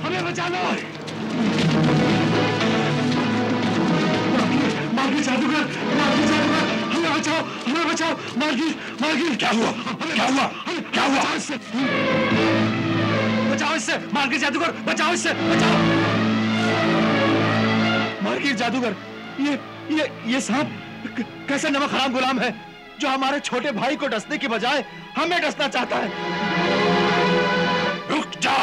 हमें बचा लो। जादूगर, हमें बचाओ। मार्गी, क्या हुआ? बचाओ इससे, मार्गी जादूगर, बचाओ इससे, बचाओ। मार्गी जादूगर, ये सांप कैसा नमक हराम गुलाम है जो हमारे छोटे भाई को डसने की बजाय हमें डसना चाहता है।
रुक जा,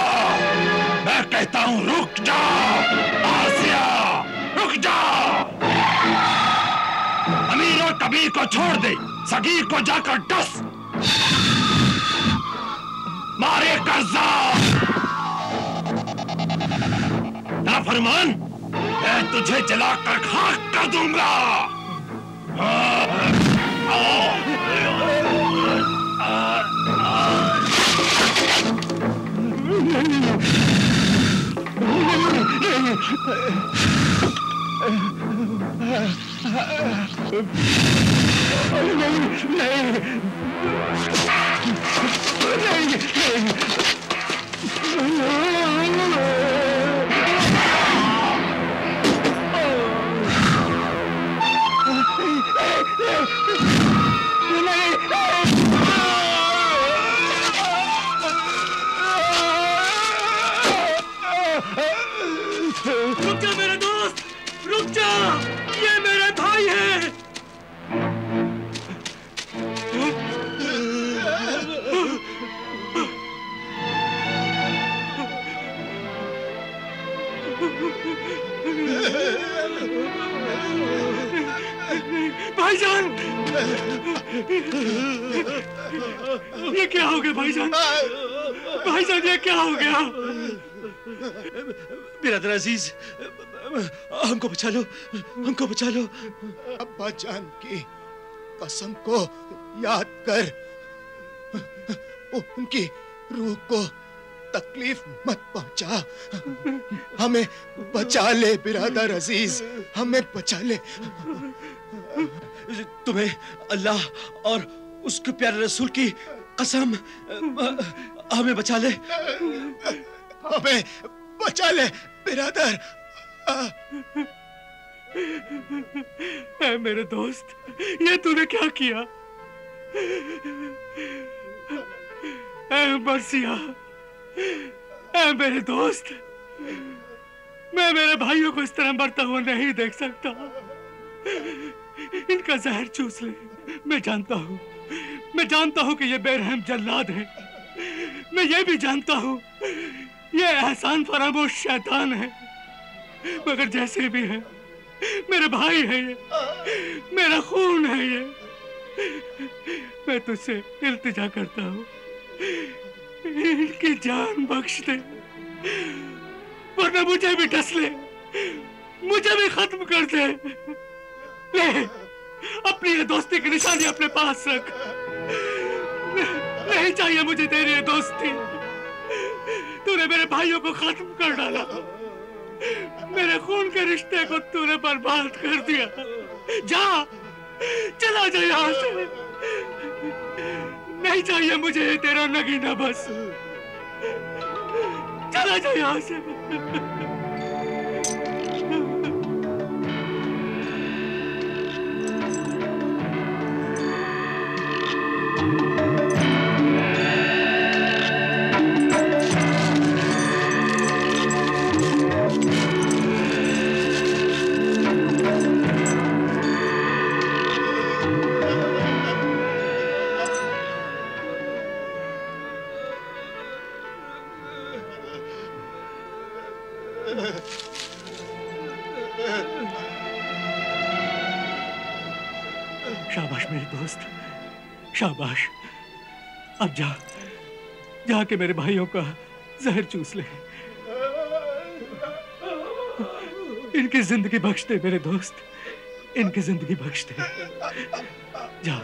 मैं कहता हूं रुक जा। आसिया, रुक जा। अमीर और कबीर को छोड़ दे, सगीर को जाकर डस। मारे कर्जा नाफरमान, मैं तुझे जलाकर खाक कर दूंगा।
रुक जा मेरे दोस्त, रुक जा, ये मेरे भाई हैं। भाईजान, ये क्या हो गया भाईजान? भाईजान, ये क्या हो गया?
बिरादर अजीज, हमको बचा लो।
अब्बा जान की कसम को याद कर, उनकी रूह को तकलीफ मत पहुंचा। हमें बचा ले बिरादर अजीज, हमें बचा ले।
तुम्हें अल्लाह और उसके प्यारे रसूल की कसम, हमें बचा ले।
हमें बचा ले बिरादर।
ऐ मेरे दोस्त, ये तूने क्या किया? ऐ मर्सिया, ऐ मेरे दोस्त, मैं मेरे भाइयों को इस तरह मरता हुआ नहीं देख सकता। इनका जहर चूस ले। मैं जानता हूं कि ये बेरहम जल्लाद है। मैं ये भी जानता हूं ये एहसान फरामोश शैतान है, मगर जैसे भी है मेरे भाई है, ये मेरा खून है। ये मैं तुझसे इल्तिजा करता हूं, इनकी जान बख्श दे, वरना मुझे भी डस ले, मुझे भी खत्म कर दे। ले, अपनी ये दोस्ती की निशानी अपने पास रख। नहीं चाहिए मुझे तेरी ये दोस्ती। तूने मेरे भाइयों को खत्म कर डाला, मेरे खून के रिश्ते को तूने बर्बाद कर दिया। जा, चला जा यहाँ से। नहीं चाहिए मुझे ये तेरा नगीना, बस चला जा यहाँ से। शाबाश मेरे दोस्त, शाबाश। अब जा, जाके मेरे भाइयों का जहर चूस ले। इनकी जिंदगी बख्श दे मेरे दोस्त, इनकी जिंदगी बख्श दे। जा।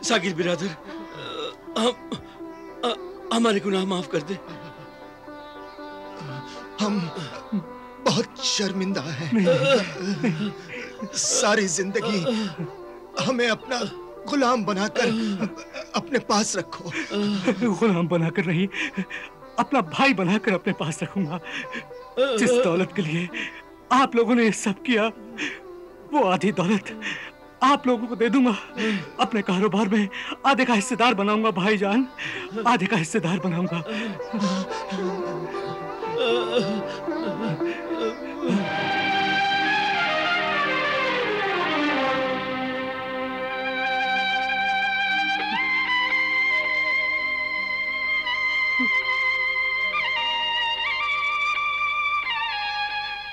साकिर बिरादर, हमारे गुनाह माफ कर दे।
हम बहुत शर्मिंदा हैं। सारी जिंदगी हमें अपना गुलाम बनाकर अपने पास रखो।
गुलाम बनाकर नहीं, अपना भाई बनाकर अपने पास रखूंगा। जिस दौलत के लिए आप लोगों ने ये सब किया, वो आधी दौलत आप लोगों को दे दूंगा। अपने कारोबार में आधे का हिस्सेदार बनाऊंगा भाईजान, आधे का हिस्सेदार बनाऊंगा।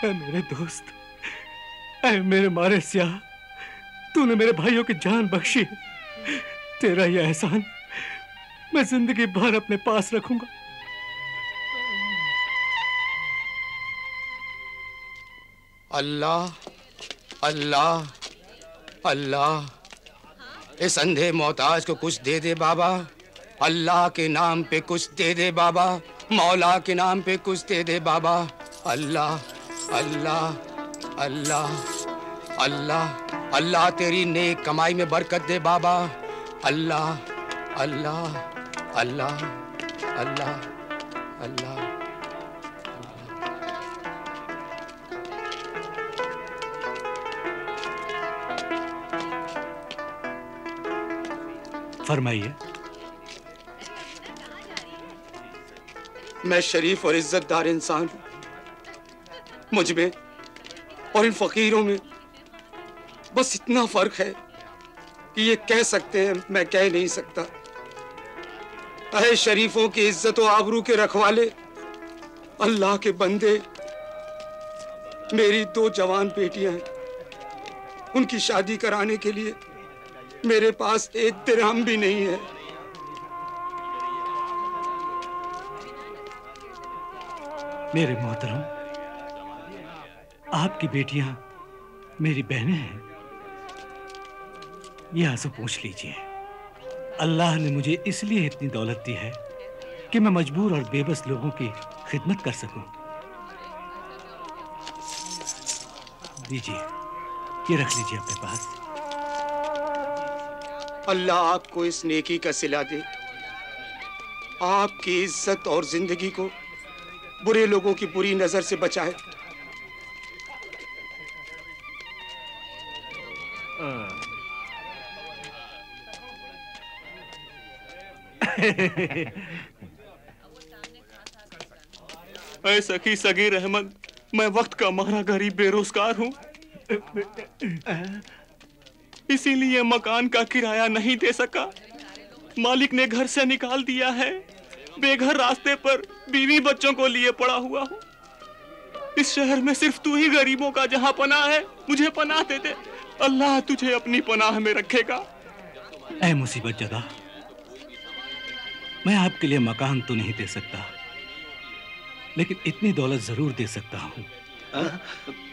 ऐ मेरे दोस्त, ऐ मेरे मारे स्याह, तूने मेरे भाइयों की जान बख्शी। तेरा यह एहसान मैं जिंदगी भर अपने पास रखूंगा।
अल्लाह अल्लाह अल्लाह, इस अंधे मोहताज को कुछ दे दे बाबा। अल्लाह के नाम पे कुछ दे दे बाबा, मौला के नाम पे कुछ दे दे बाबा। अल्लाह अल्लाह अल्लाह अल्लाह अल्लाह, तेरी नेक कमाई में बरकत दे बाबा। अल्लाह अल्लाह अल्लाह अल्लाह अल्लाह।
फरमाइए।
मैं शरीफ और इज्जतदार इंसान हूं। मुझ में और इन फकीरों में बस इतना फर्क है कि ये कह सकते हैं, मैं कह नहीं सकता। अहे शरीफों की इज्जत और आबरू के रखवाले, अल्लाह के बंदे, मेरी 2 जवान बेटियां हैं। उनकी शादी कराने के लिए मेरे पास 1 दिरहम भी नहीं है।
मेरे मोहतरम, आपकी बेटियां मेरी बहनें हैं। ये आंसू पूछ लीजिए। अल्लाह ने मुझे इसलिए इतनी दौलत दी है कि मैं मजबूर और बेबस लोगों की खिदमत कर सकूं। दीजिए, ये रख लीजिए अपने पास।
अल्लाह आपको इस नेकी का सिला दे, आपकी इज्जत और जिंदगी को बुरे लोगों की बुरी नजर से बचाए।
ऐ सखी सगीर अहमद, मैं वक्त का मारा गरीब बेरोजगार हूँ, इसीलिए मकान का किराया नहीं दे सका। मालिक ने घर से निकाल दिया है। बेघर रास्ते पर बीवी बच्चों को लिए पड़ा हुआ हूँ। इस शहर में सिर्फ तू ही गरीबों का जहाँ पनाह है, मुझे पनाह दे दे। अल्लाह तुझे अपनी पनाह में रखेगा।
ऐ मुसीबत ज़दा, मैं आपके लिए मकान तो नहीं दे सकता, लेकिन इतनी दौलत जरूर दे सकता हूँ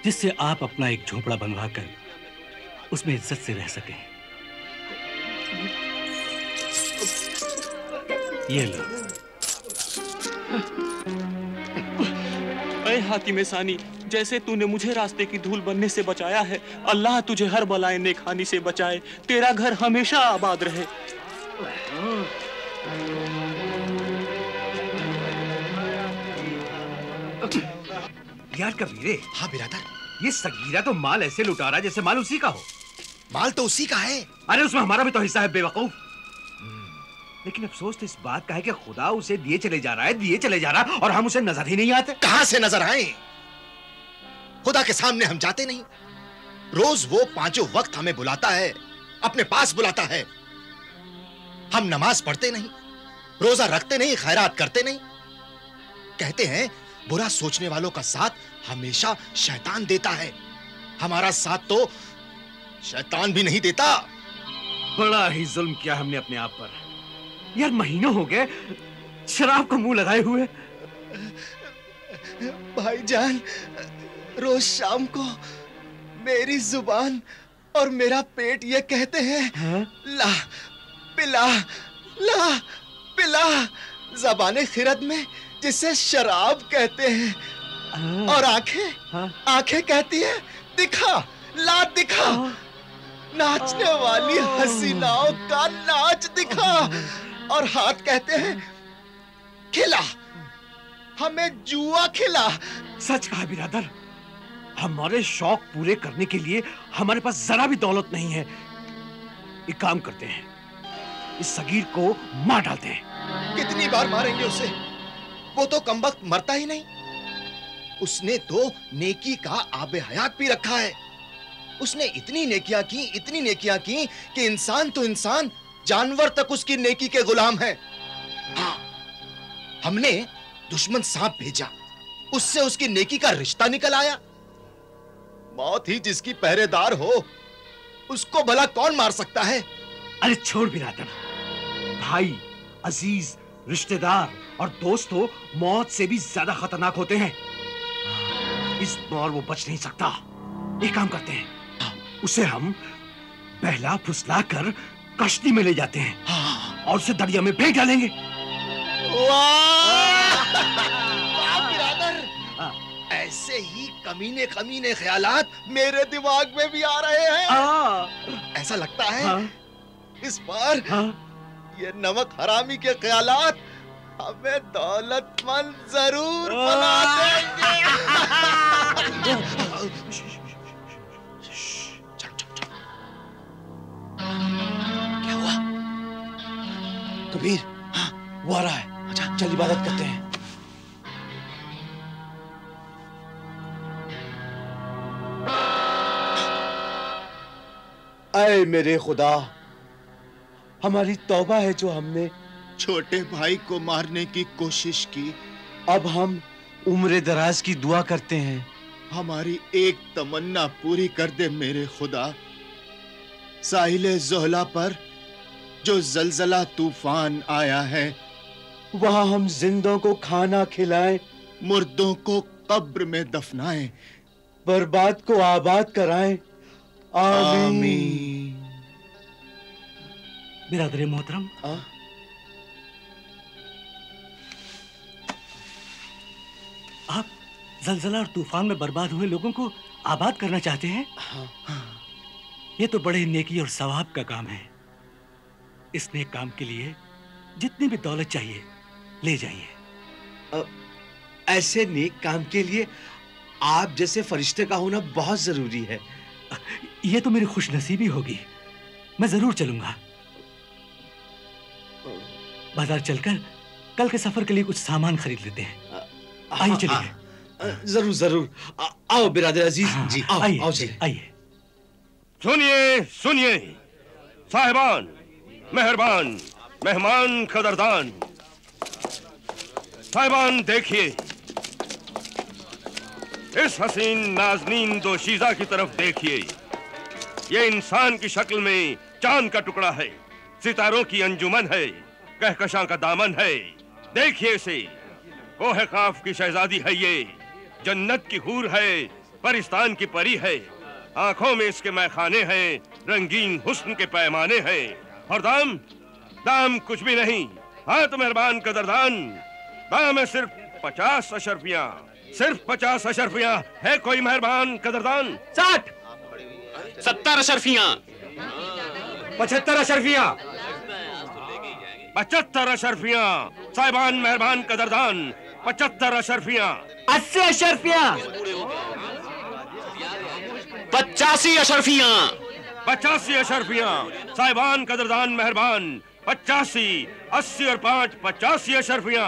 जिससे आप अपना एक झोपड़ा बनवाकर उसमें इज्जत से रह सकें। ये लो।
ऐ हातिम सानी, जैसे तूने मुझे रास्ते की धूल बनने से बचाया है, अल्लाह तुझे हर बलाए नेखानी से बचाए। तेरा घर हमेशा आबाद रहे।
यार कबीरे।
हाँ बिरादर।
ये सगीरा तो माल ऐसे लुटा रहा है जैसे माल उसी का हो।
माल तो उसी का है।
अरे उसमें हमारा भी तो हिस्सा है बेवकूफ। लेकिन अफसोस तो इस बात का है कि खुदा उसे दिए चले जा रहा है, दिए चले जा रहा है, और हम उसे नजर ही नहीं आते।
कहां से नजर आए? खुदा के सामने हम जाते नहीं। रोज वो पांचों वक्त हमें बुलाता है, अपने पास बुलाता है। हम नमाज पढ़ते नहीं, रोजा रखते नहीं, खैरात करते नहीं। कहते हैं बुरा सोचने वालों का साथ हमेशा शैतान देता है। हमारा साथ तो शैतान भी नहीं देता।
बड़ा ही जुल्म किया हमने अपने आप पर। यार महीनों हो गए शराब को मुंह लगाए हुए।
भाईजान, रोज शाम को मेरी जुबान और मेरा पेट ये कहते हैं, ला पिला, ला पिला। ज़बाने खिरद में जिसे शराब कहते हैं, और आंखें कहती है दिखा, ला दिखा। नाचने वाली हसीनाओं का नाच दिखा। और हाथ कहते हैं खिला, हमें जुआ खिला।
सच कहा बिरादर, हमारे शौक पूरे करने के लिए हमारे पास जरा भी दौलत नहीं है। एक काम करते हैं, इस सगीर को मार डालते हैं।
कितनी बार मारेंगे उसे? वो तो कमबख्त मरता ही नहीं। उसने तो नेकी का आबे हयात भी रखा है। उसने इतनी नेकियां की कि इंसान तो इंसान, जानवर तक उसकी नेकी के गुलाम है। हाँ, हमने दुश्मन सांप भेजा, उससे उसकी नेकी का रिश्ता निकल आया। मौत ही जिसकी पहरेदार हो, उसको भला कौन मार सकता है?
अरे छोड़ बिरादर, भाई, अजीज, रिश्तेदार और दोस्त हो मौत से भी ज्यादा खतरनाक होते हैं। इस बार वो बच नहीं सकता। एक काम करते हैं, उसे हम बहला फुसला कर कश्ती में ले जाते हैं और उसे दरिया में फेंक डालेंगे।
ऐसे ही कमीने कमीने ख्यालात मेरे दिमाग में भी आ रहे हैं। ऐसा लगता है इस बार ये नमक हरामी के ख्यालात हमें दौलतमंद जरूर बना देंगे। क्या हुआ?
कबीर, वो आ रहा है। अच्छा, चल इबादत करते हैं।
ऐ मेरे खुदा, हमारी तौबा है जो हमने
छोटे भाई को मारने की कोशिश की।
अब हम उम्र दराज की दुआ करते हैं।
हमारी एक तमन्ना पूरी कर दे मेरे खुदा। साहिल जोहला पर जो जलजला तूफान आया है,
वहां हम जिंदों को खाना खिलाएं
मुर्दों को कब्र में दफनाएं,
बर्बाद को आबाद कराएं। आमीन।
बिरादरे मोहतरम, आप जलजला और तूफान में बर्बाद हुए लोगों को आबाद करना चाहते हैं? ये तो बड़े नेकी और सवाब का काम है। इस नेक काम के लिए जितनी भी दौलत चाहिए ले जाइए।
ऐसे नेक काम के लिए आप जैसे फरिश्ते का होना बहुत जरूरी है।
ये तो मेरी खुशनसीबी होगी। मैं जरूर चलूंगा। बाजार चलकर कल के सफर के लिए कुछ सामान खरीद लेते हैं। आइए चलिए।
जरूर जरूर। आओ बिरादर अजीज जी, आओ
आइए,
आओ जी।
आइए।
सुनिए सुनिए साहिबान, मेहरबान, मेहमान, कदरदान। साहिबान देखिए, इस हसीन नाजनीन दोशीजा की तरफ देखिए। ये इंसान की शक्ल में चांद का टुकड़ा है, सितारों की अंजुमन है, कहकशां का दामन है। देखिए इसे, कोहे काफ की शहजादी है ये, जन्नत की हूर है, परिस्तान की परी है। आंखों में इसके मैखाने हैं, रंगीन हुस्न के पैमाने हैं। और दाम, दाम कुछ भी नहीं। हाँ तो मेहरबान कदरदान, दाम है सिर्फ 50 अशरफियां, सिर्फ 50 अशरफियां। है कोई मेहरबान कदरदान?
60, 70 अशरफियां,
75 अशरफियां,
75 अशरफियां। साहिबान मेहरबान कदरदान, 75 अशरफियां,
80 अशरफियां, 85 अशरफियां,
85 अशरफियां। साहिबान कदरदान मेहरबान, 85, 80 और 5, 85 अशरफियां।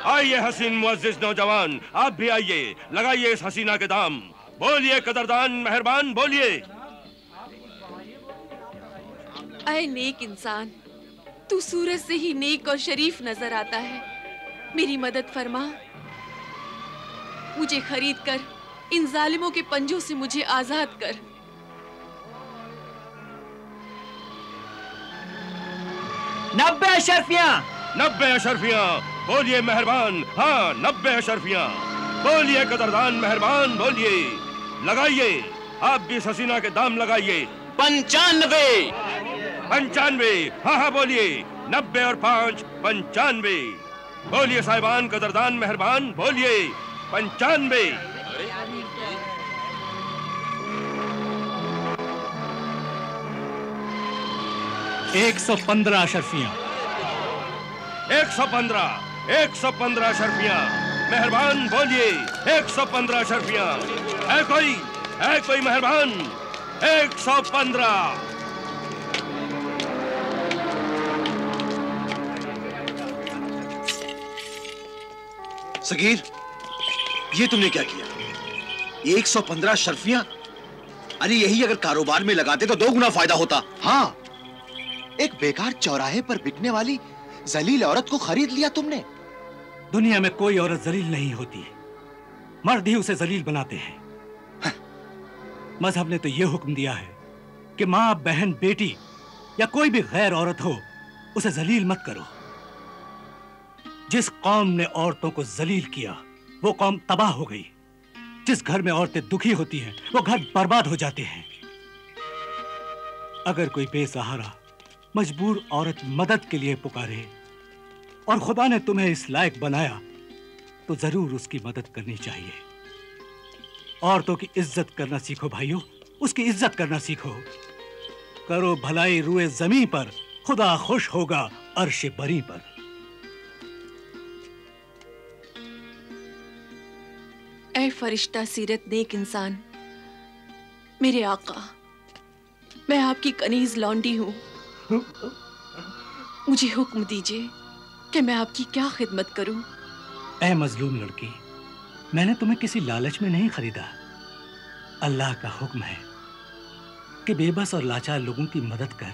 आइए हसीन मुअज्जिज नौजवान, आप भी आइए, लगाइए इस हसीना के दाम। बोलिए कदरदान मेहरबान, बोलिए।
ऐ नेक इंसान, तू सूरज से ही नेक और शरीफ नजर आता है। मेरी मदद फरमा, मुझे खरीद कर इन जालिमों के पंजों से मुझे आजाद कर।
नब्बे अशरफियां,
90 अशरफियां। बोलिए मेहरबान, हाँ 90 अशरफियां। बोलिए कदरदान मेहरबान, बोलिए। लगाइए, आप भी इस हसीना के दाम लगाइए।
95,
95, हाँ हाँ बोलिए। 90 और 5, 95। बोलिए साहिबान कदरदान मेहरबान, बोलिए। 95।
115 अशरफियां,
115, 115 अशरफियां। मेहरबान बोलिए, 115 अशरफियां। है कोई मेहरबान? 115।
सगीर, ये तुमने क्या किया? 115 शर्फियां? अरे यही अगर कारोबार में लगाते तो 2 गुना फायदा होता।
हाँ, एक बेकार चौराहे पर बिकने वाली जलील औरत को खरीद लिया तुमने।
दुनिया में कोई औरत जलील नहीं होती, मर्द ही उसे जलील बनाते हैं। मजहब ने तो यह हुक्म दिया है कि माँ, बहन, बेटी या कोई भी गैर औरत हो, उसे जलील मत करो। जिस कौम ने औरतों को जलील किया वो कौम तबाह हो गई। जिस घर में औरतें दुखी होती हैं वो घर बर्बाद हो जाते हैं। अगर कोई बेसहारा मजबूर औरत मदद के लिए पुकारे और खुदा ने तुम्हें इस लायक बनाया तो जरूर उसकी मदद करनी चाहिए। औरतों की इज्जत करना सीखो भाइयों, उसकी इज्जत करना सीखो। करो भलाई रुए जमीन पर, खुदा खुश होगा अर्श बरी पर।
ऐ फरिश्ता सीरत नेक इंसान, मेरे आका, मैं आपकी कनीज लौंडी हूँ। मुझे हुक्म दीजिए कि मैं आपकी क्या खिदमत करूं।
ऐ मजलूम लड़की, मैंने तुम्हें किसी लालच में नहीं खरीदा। अल्लाह का हुक्म है कि बेबस और लाचार लोगों की मदद कर,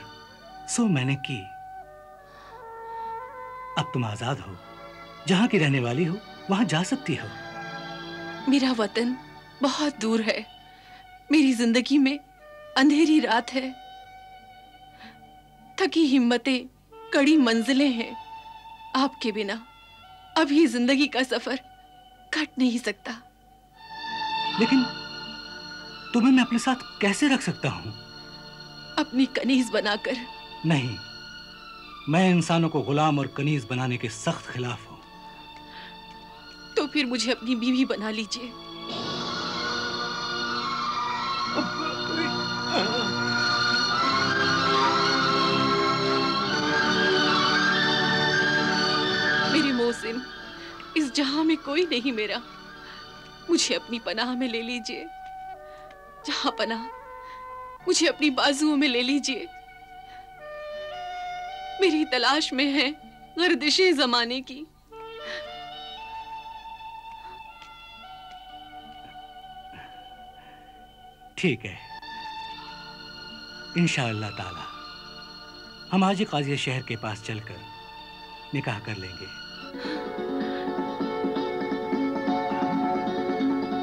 सो मैंने की। अब तुम आजाद हो, जहां की रहने वाली हो वहां जा सकती हो।
मेरा वतन बहुत दूर है, मेरी जिंदगी में अंधेरी रात है, थकी हिम्मतें, कड़ी मंजिलें हैं। आपके बिना अब ये जिंदगी का सफर कट नहीं सकता।
लेकिन तुम्हें मैं अपने साथ कैसे रख सकता हूं?
अपनी कनीज बनाकर।
नहीं, मैं इंसानों को गुलाम और कनीज बनाने के सख्त खिलाफ हूं।
तो फिर मुझे अपनी बीवी बना लीजिए। मेरे मोहसिन, इस जहां में कोई नहीं मेरा, मुझे अपनी पनाह में ले लीजिए। जहां पनाह मुझे अपनी बाजुओं में ले लीजिए। मेरी तलाश में है गर्दिशे जमाने की।
ठीक है, इंशाअल्लाह ताला हम आज ही काजी शहर के पास चलकर निकाह कर लेंगे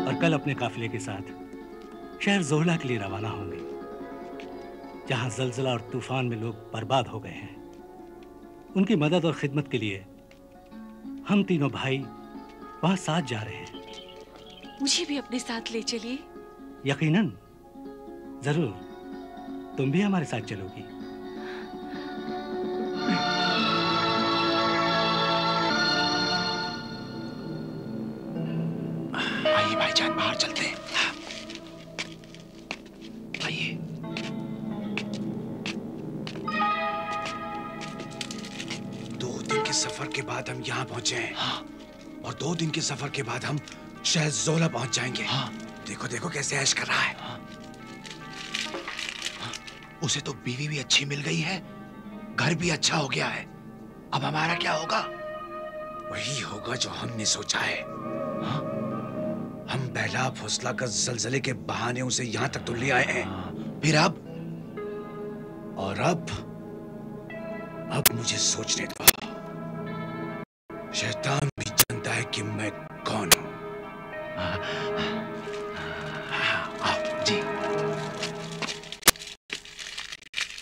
और कल अपने काफिले के साथ शहर जोहला के लिए रवाना होंगे, जहां जलजला और तूफान में लोग बर्बाद हो गए हैं। उनकी मदद और खिदमत के लिए हम तीनों भाई वहां साथ जा रहे हैं।
मुझे भी अपने साथ ले चलिए।
यकीनन, जरूर, तुम भी हमारे साथ चलोगी।
आइए भाईजान, बाहर चलते हैं। आइए। दो दिन के सफर के बाद हम यहाँ पहुंचे हैं। हाँ। और 2 दिन के सफर के बाद हम शहर जोहला पहुंच जाएंगे। हाँ। देखो देखो कैसे ऐश कर रहा है। हाँ। उसे तो बीवी भी अच्छी मिल गई है, घर भी अच्छा हो गया है। अब हमारा क्या होगा? वही होगा जो हमने सोचा है। हाँ? हम पहला फौसला का जलजले के बहाने उसे यहां तक तो ले आए हैं। फिर अब मुझे सोचने दो। शैतान भी जानता है कि मैं कौन हूं। जी।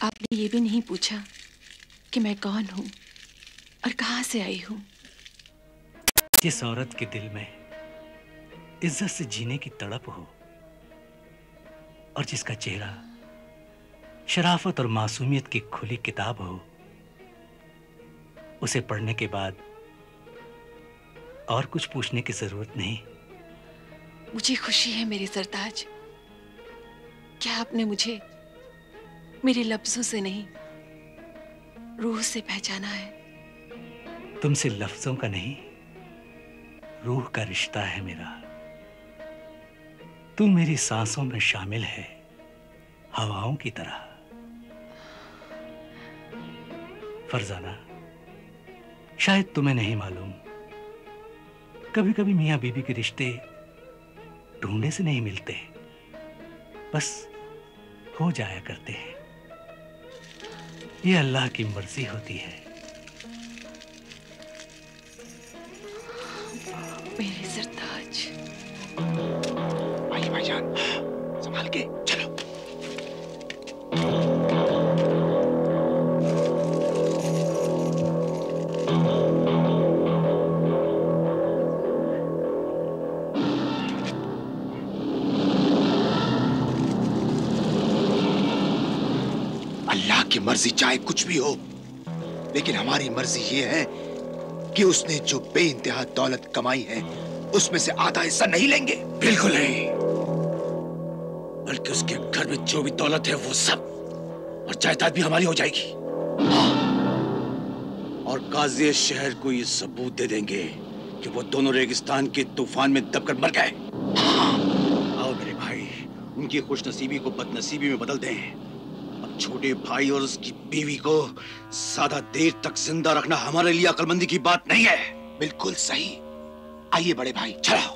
आपने ये भी नहीं पूछा कि मैं कौन हूं और कहां से आई हूं।
जिस औरत के दिल में इज्जत से जीने की तड़प हो और जिसका चेहरा शराफत और मासूमियत की खुली किताब हो, उसे पढ़ने के बाद और कुछ पूछने की जरूरत नहीं।
मुझे खुशी है मेरे सरताज, क्या आपने मुझे मेरे लफ्जों से नहीं, रूह से पहचाना है।
तुमसे लफ्जों का नहीं, रूह का रिश्ता है मेरा। तुम मेरी सांसों में शामिल है, हवाओं की तरह। फरजाना, शायद तुम्हें नहीं मालूम, कभी कभी मियां बीबी के रिश्ते ढूंढने से नहीं मिलते, बस हो जाया करते हैं। ये अल्लाह की मर्जी होती है।
मेरे सरताज।
आइए भाईजान, संभाल के चलो। अल्लाह की मर्जी चाहे कुछ भी हो, लेकिन हमारी मर्जी ये है कि उसने जो बेइंतहा दौलत कमाई है उसमें से आधा हिस्सा नहीं लेंगे। बिल्कुल नहीं, बल्कि उसके घर में जो भी दौलत है वो सब और जायदाद भी हमारी हो जाएगी। और काजी शहर को ये सबूत दे देंगे कि वो दोनों रेगिस्तान के तूफान में दबकर मर गए। आओ मेरे भाई, उनकी खुशनसीबी को बदनसीबी में बदल दें। अब छोटे भाई और उसकी बीवी को ज्यादा देर तक जिंदा रखना हमारे लिए अक्लमंदी की बात नहीं है। बिल्कुल सही। आइए बड़े भाई, चलो।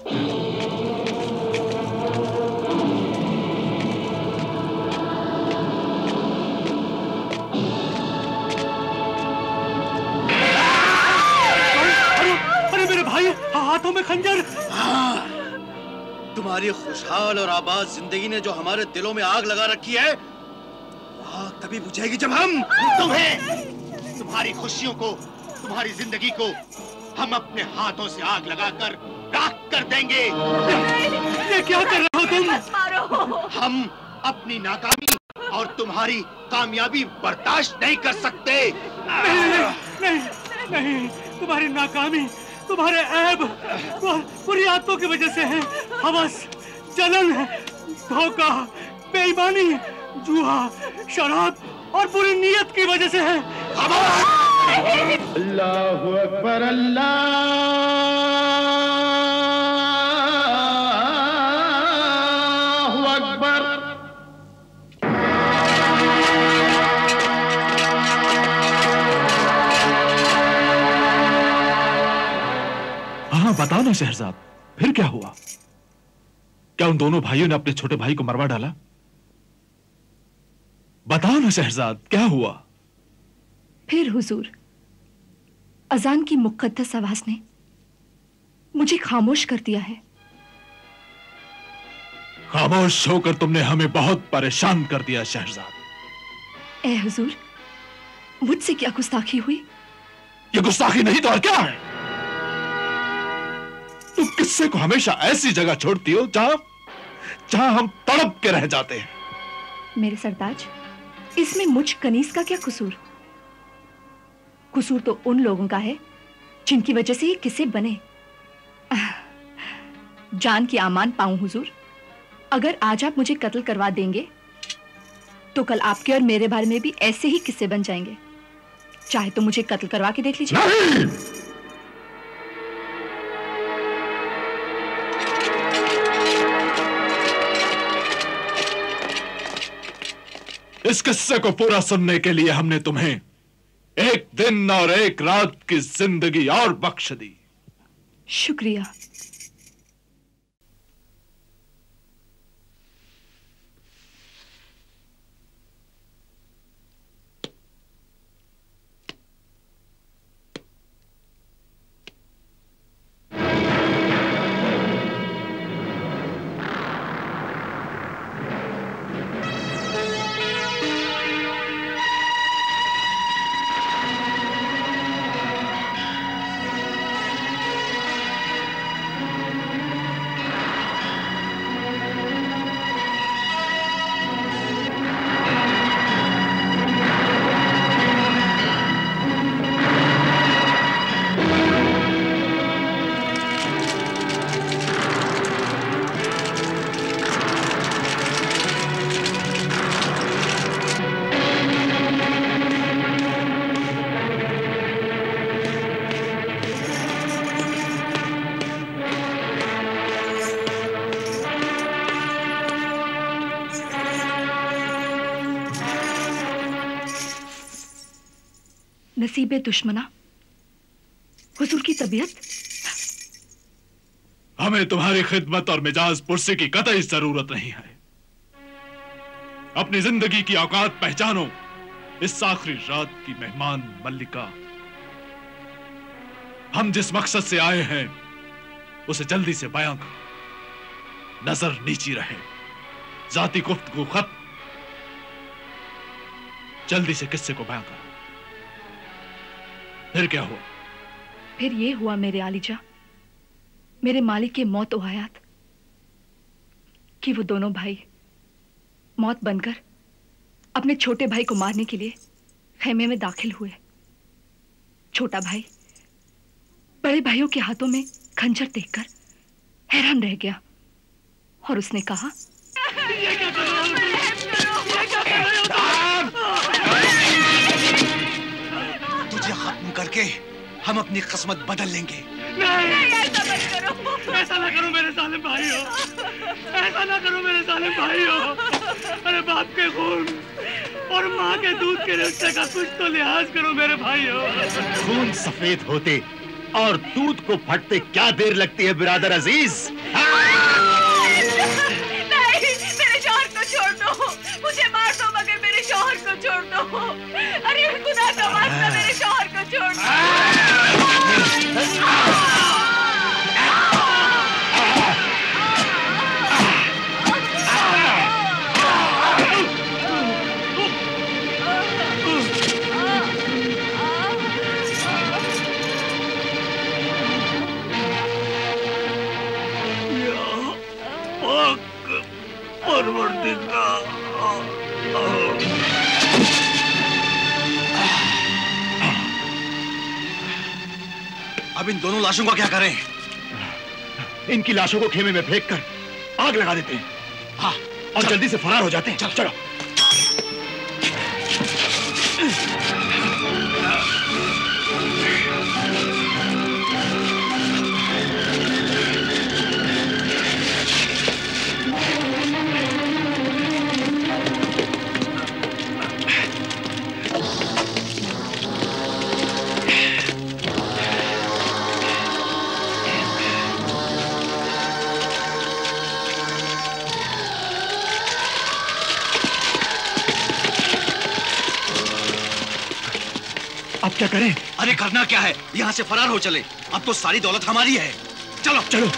अरे मेरे भाई, हाथों में खंजर।
हाँ, तुम्हारी खुशहाल और आबाद जिंदगी ने जो हमारे दिलों में आग लगा रखी है, आग तभी बुझेगी जब हम तुम्हें, तुम्हारी खुशियों को, तुम्हारी जिंदगी को हम अपने हाथों से आग लगाकर राख कर
कर देंगे।
ये क्या कर रहे हो तुम?
मारो।
हम अपनी नाकामी और तुम्हारी कामयाबी बर्दाश्त नहीं कर सकते।
नहीं, नहीं, तुम्हारी नाकामी, तुम्हारे ऐब बुरी आदतों की वजह से है। हवस, जलन, धोखा, बेईमानी, जुआ, शराब और बुरी नीयत की वजह से है।
अल्लाहु अकबर, अल्लाहु अकबर।
हाँ, बताओ ना शहरजाद, फिर क्या हुआ? क्या उन दोनों भाइयों ने अपने छोटे भाई को मरवा डाला? बताओ ना शहरजाद, क्या हुआ?
फिर हुजूर, अजान की मुक़द्दस आवाज ने मुझे खामोश कर दिया है।
खामोश होकर तुमने हमें बहुत परेशान कर दिया शहरजाद।
ए हुजूर, मुझसे क्या गुस्ताखी हुई?
ये गुस्ताखी नहीं तो और क्या है? तुम किस्से को हमेशा ऐसी जगह छोड़ती हो जहां हम तड़प के रह जाते हैं।
मेरे सरताज, इसमें मुझ कनीज का क्या कसूर? कसूर तो उन लोगों का है जिनकी वजह से ये किस्से बने। जान की आमान पाऊं हुजूर, अगर आज आप मुझे कत्ल करवा देंगे तो कल आपके और मेरे बारे में भी ऐसे ही किस्से बन जाएंगे। चाहे तो मुझे कत्ल करवा के देख लीजिए।
नहीं! इस किस्से को पूरा सुनने के लिए हमने तुम्हें एक दिन और एक रात की जिंदगी और बख्श दी।
शुक्रिया। नसीबे दुश्मना, हुजूर की तबीयत?
हमें तुम्हारी खिदमत और मिजाज पुरसे की कतई जरूरत नहीं है। अपनी जिंदगी की औकात पहचानो। इस आखिरी रात की मेहमान मल्लिका, हम जिस मकसद से आए हैं उसे जल्दी से बयां करो। नजर नीची रहे, जाती गुफ्तगू खत्म। जल्दी से किस्से को बयां करो। फिर क्या हुआ?
फिर ये हुआ मेरे आलिजा, मेरे मालिक के मौत व हयात, कि वो दोनों भाई मौत बनकर अपने छोटे भाई को मारने के लिए खेमे में दाखिल हुए। छोटा भाई बड़े भाइयों के हाथों में खंजर देखकर हैरान रह गया और उसने कहा,
तुझे खत्म करके हम अपनी किस्मत बदल लेंगे।
नहीं, ऐसा मत करो। ऐसा ना करो मेरे साले भाई हो, ऐसा ना करो मेरे साले भाई हो। अरे बाप के खून और माँ के दूध के रिश्ते का कुछ तो लिहाज करो मेरे भाई हो।
खून सफेद होते और दूध को फटते क्या देर लगती है बिरादर अजीज?
नहीं, मेरे शौहर को छोड़ दो, मुझे मार दो मगर मेरे शौहर को छोड़ दो। अरे खुदा का वास्ता मेरे शौहर को छोड़ दो।
अब इन दोनों लाशों का क्या करें?
इनकी लाशों को खेमे में फेंक कर आग लगा देते हैं।
हाँ,
और जल्दी से फरार हो जाते हैं। चलो। अब क्या करें?
अरे करना क्या है, यहाँ से फरार हो चले। अब तो सारी दौलत हमारी है। चलो
चलो।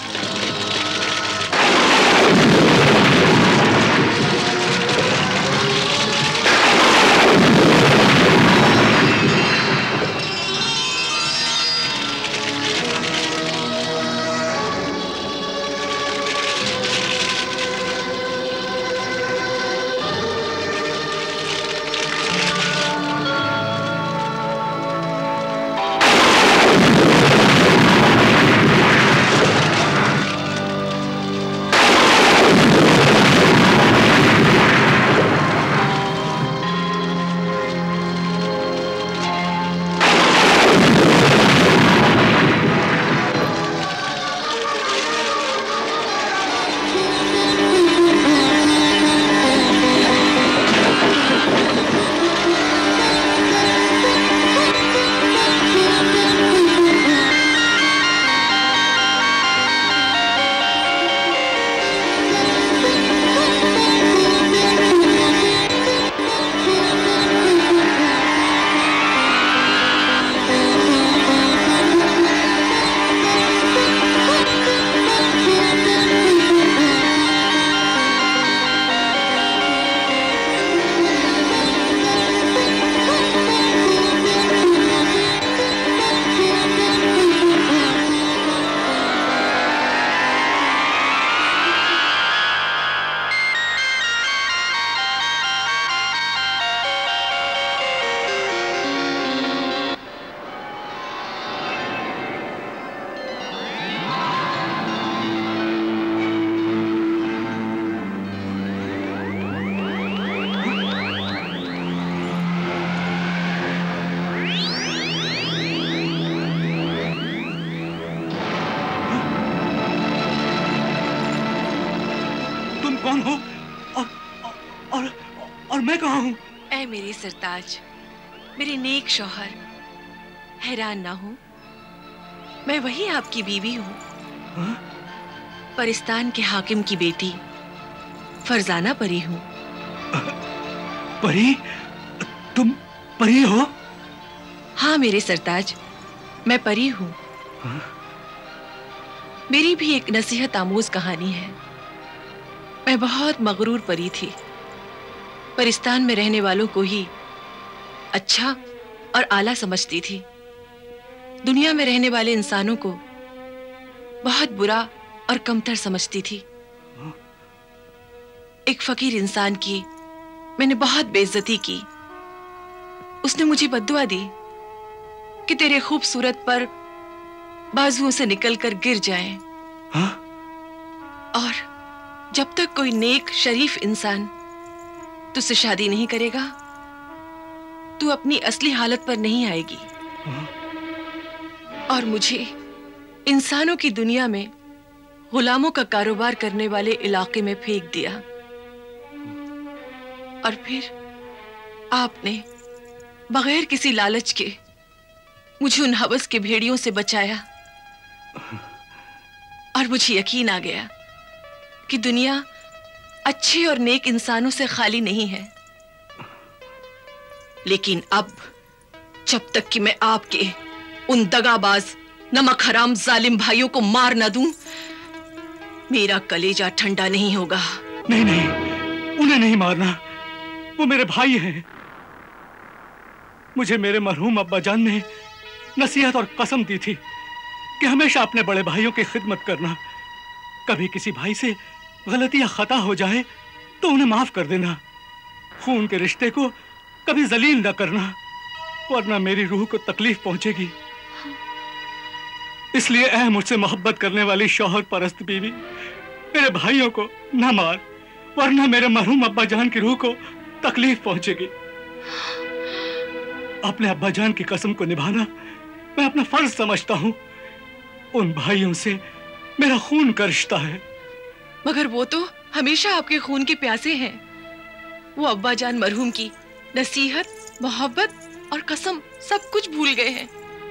कौन हो और मैं कहाँ हूँ?
ऐ मेरे सरताज, मेरे नेक शौहर, हैरान ना हो, मैं वही आपकी बीवी हूँ। परिस्तान के हाकिम की बेटी फरजाना परी हूँ।
परी? तुम परी हो?
हाँ मेरे सरताज, मैं परी हूँ। मेरी भी एक नसीहत आमोज कहानी है। मैं बहुत मगरूर परी थी। परिस्तान में रहने वालों को ही अच्छा और आला समझती थी। दुनिया में रहने वाले इंसानों को बहुत बुरा और कमतर समझती थी। एक फकीर इंसान की मैंने बहुत बेइज्जती की। उसने मुझे बद्दुआ दी कि तेरे खूबसूरत पर बाजुओं से निकलकर गिर जाएं।
हाँ?
और जब तक कोई नेक शरीफ इंसान तुझसे शादी नहीं करेगा, तू अपनी असली हालत पर नहीं आएगी। और मुझे इंसानों की दुनिया में गुलामों का कारोबार करने वाले इलाके में फेंक दिया। और फिर आपने बगैर किसी लालच के मुझे उन हवस के भेड़ियों से बचाया। और मुझे यकीन आ गया कि दुनिया अच्छे और नेक इंसानों से खाली नहीं है। लेकिन अब जब तक कि मैं आपके उन दगाबाज नमक हराम जालिम भाइयों को मार न दूं, मेरा कलेजा ठंडा नहीं होगा।
नहीं नहीं, उन्हें नहीं मारना, वो मेरे भाई हैं। मुझे मेरे मरहूम अब्बा जान ने नसीहत और कसम दी थी कि हमेशा अपने बड़े भाइयों की खिदमत करना। कभी किसी भाई से गलती या खता हो जाए तो उन्हें माफ कर देना। खून के रिश्ते को कभी जलील न करना, वरना मेरी रूह को तकलीफ पहुंचेगी। इसलिए ऐ मुझसे मोहब्बत करने वाली शौहर परस्त बीवी, मेरे भाइयों को न मार, वरना मेरे मरहूम अब्बा जान की रूह को तकलीफ पहुंचेगी। अपने अब्बा जान की कसम को निभाना मैं अपना फर्ज समझता हूं। उन भाइयों से मेरा खून का रिश्ता है।
मगर वो तो हमेशा आपके खून के प्यासे हैं। वो अब्बा जान मरहूम की नसीहत, मोहब्बत और कसम सब कुछ भूल गए हैं।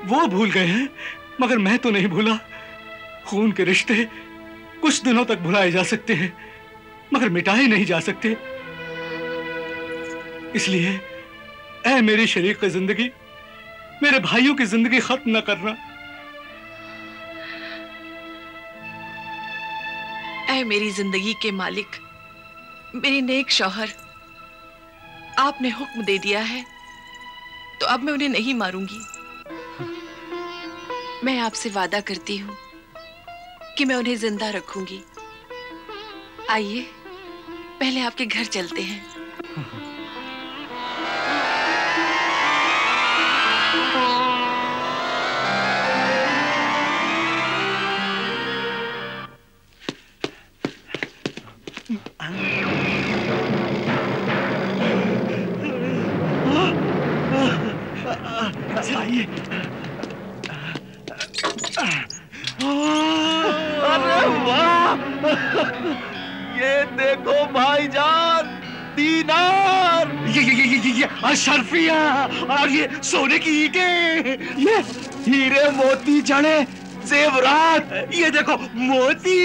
वो भूल गए हैं, मगर मैं तो नहीं भूला। खून के रिश्ते कुछ दिनों तक भुलाए जा सकते हैं, मगर मिटाए नहीं जा सकते। इसलिए ऐ मेरी शरीक जिंदगी, मेरे भाइयों की जिंदगी खत्म न करना।
ऐ मेरी जिंदगी के मालिक, मेरे नेक शौहर, आपने हुक्म दे दिया है तो अब मैं उन्हें नहीं मारूंगी। मैं आपसे वादा करती हूँ कि मैं उन्हें जिंदा रखूंगी। आइए पहले आपके घर चलते हैं।
आइए।
अरे वाह, ये देखो भाईजान, दीनार,
ये अशरफिया और ये सोने की ईंटें,
ये हीरे मोती जड़े जेवरात,
ये देखो मोती।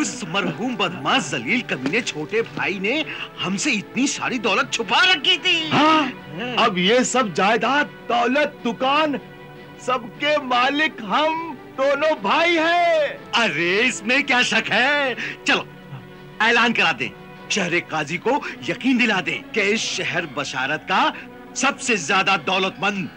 उस मरहूम बदमाश जलील कमीने छोटे भाई ने हमसे इतनी सारी दौलत छुपा रखी थी।
हाँ, अब ये सब जायदाद, दौलत, दुकान, सबके मालिक हम दोनों भाई हैं।
अरे इसमें क्या शक है। चलो ऐलान करा दें, शहर काजी को यकीन दिला दें कि इस शहर बशारत का सबसे ज्यादा दौलतमंद,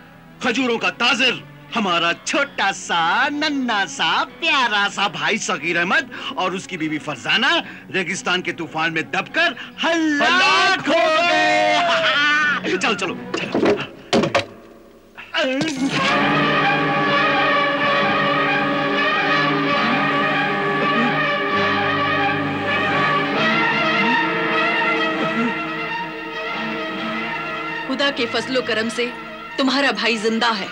खजूरों का ताजिर, हमारा छोटा सा नन्ना सा प्यारा सा भाई सगीर अहमद और उसकी बीवी फरजाना रेगिस्तान के तूफान में दबकर हलाक हो गए। चलो चलो चलो।
खुदा के फजलो करम से तुम्हारा भाई जिंदा है।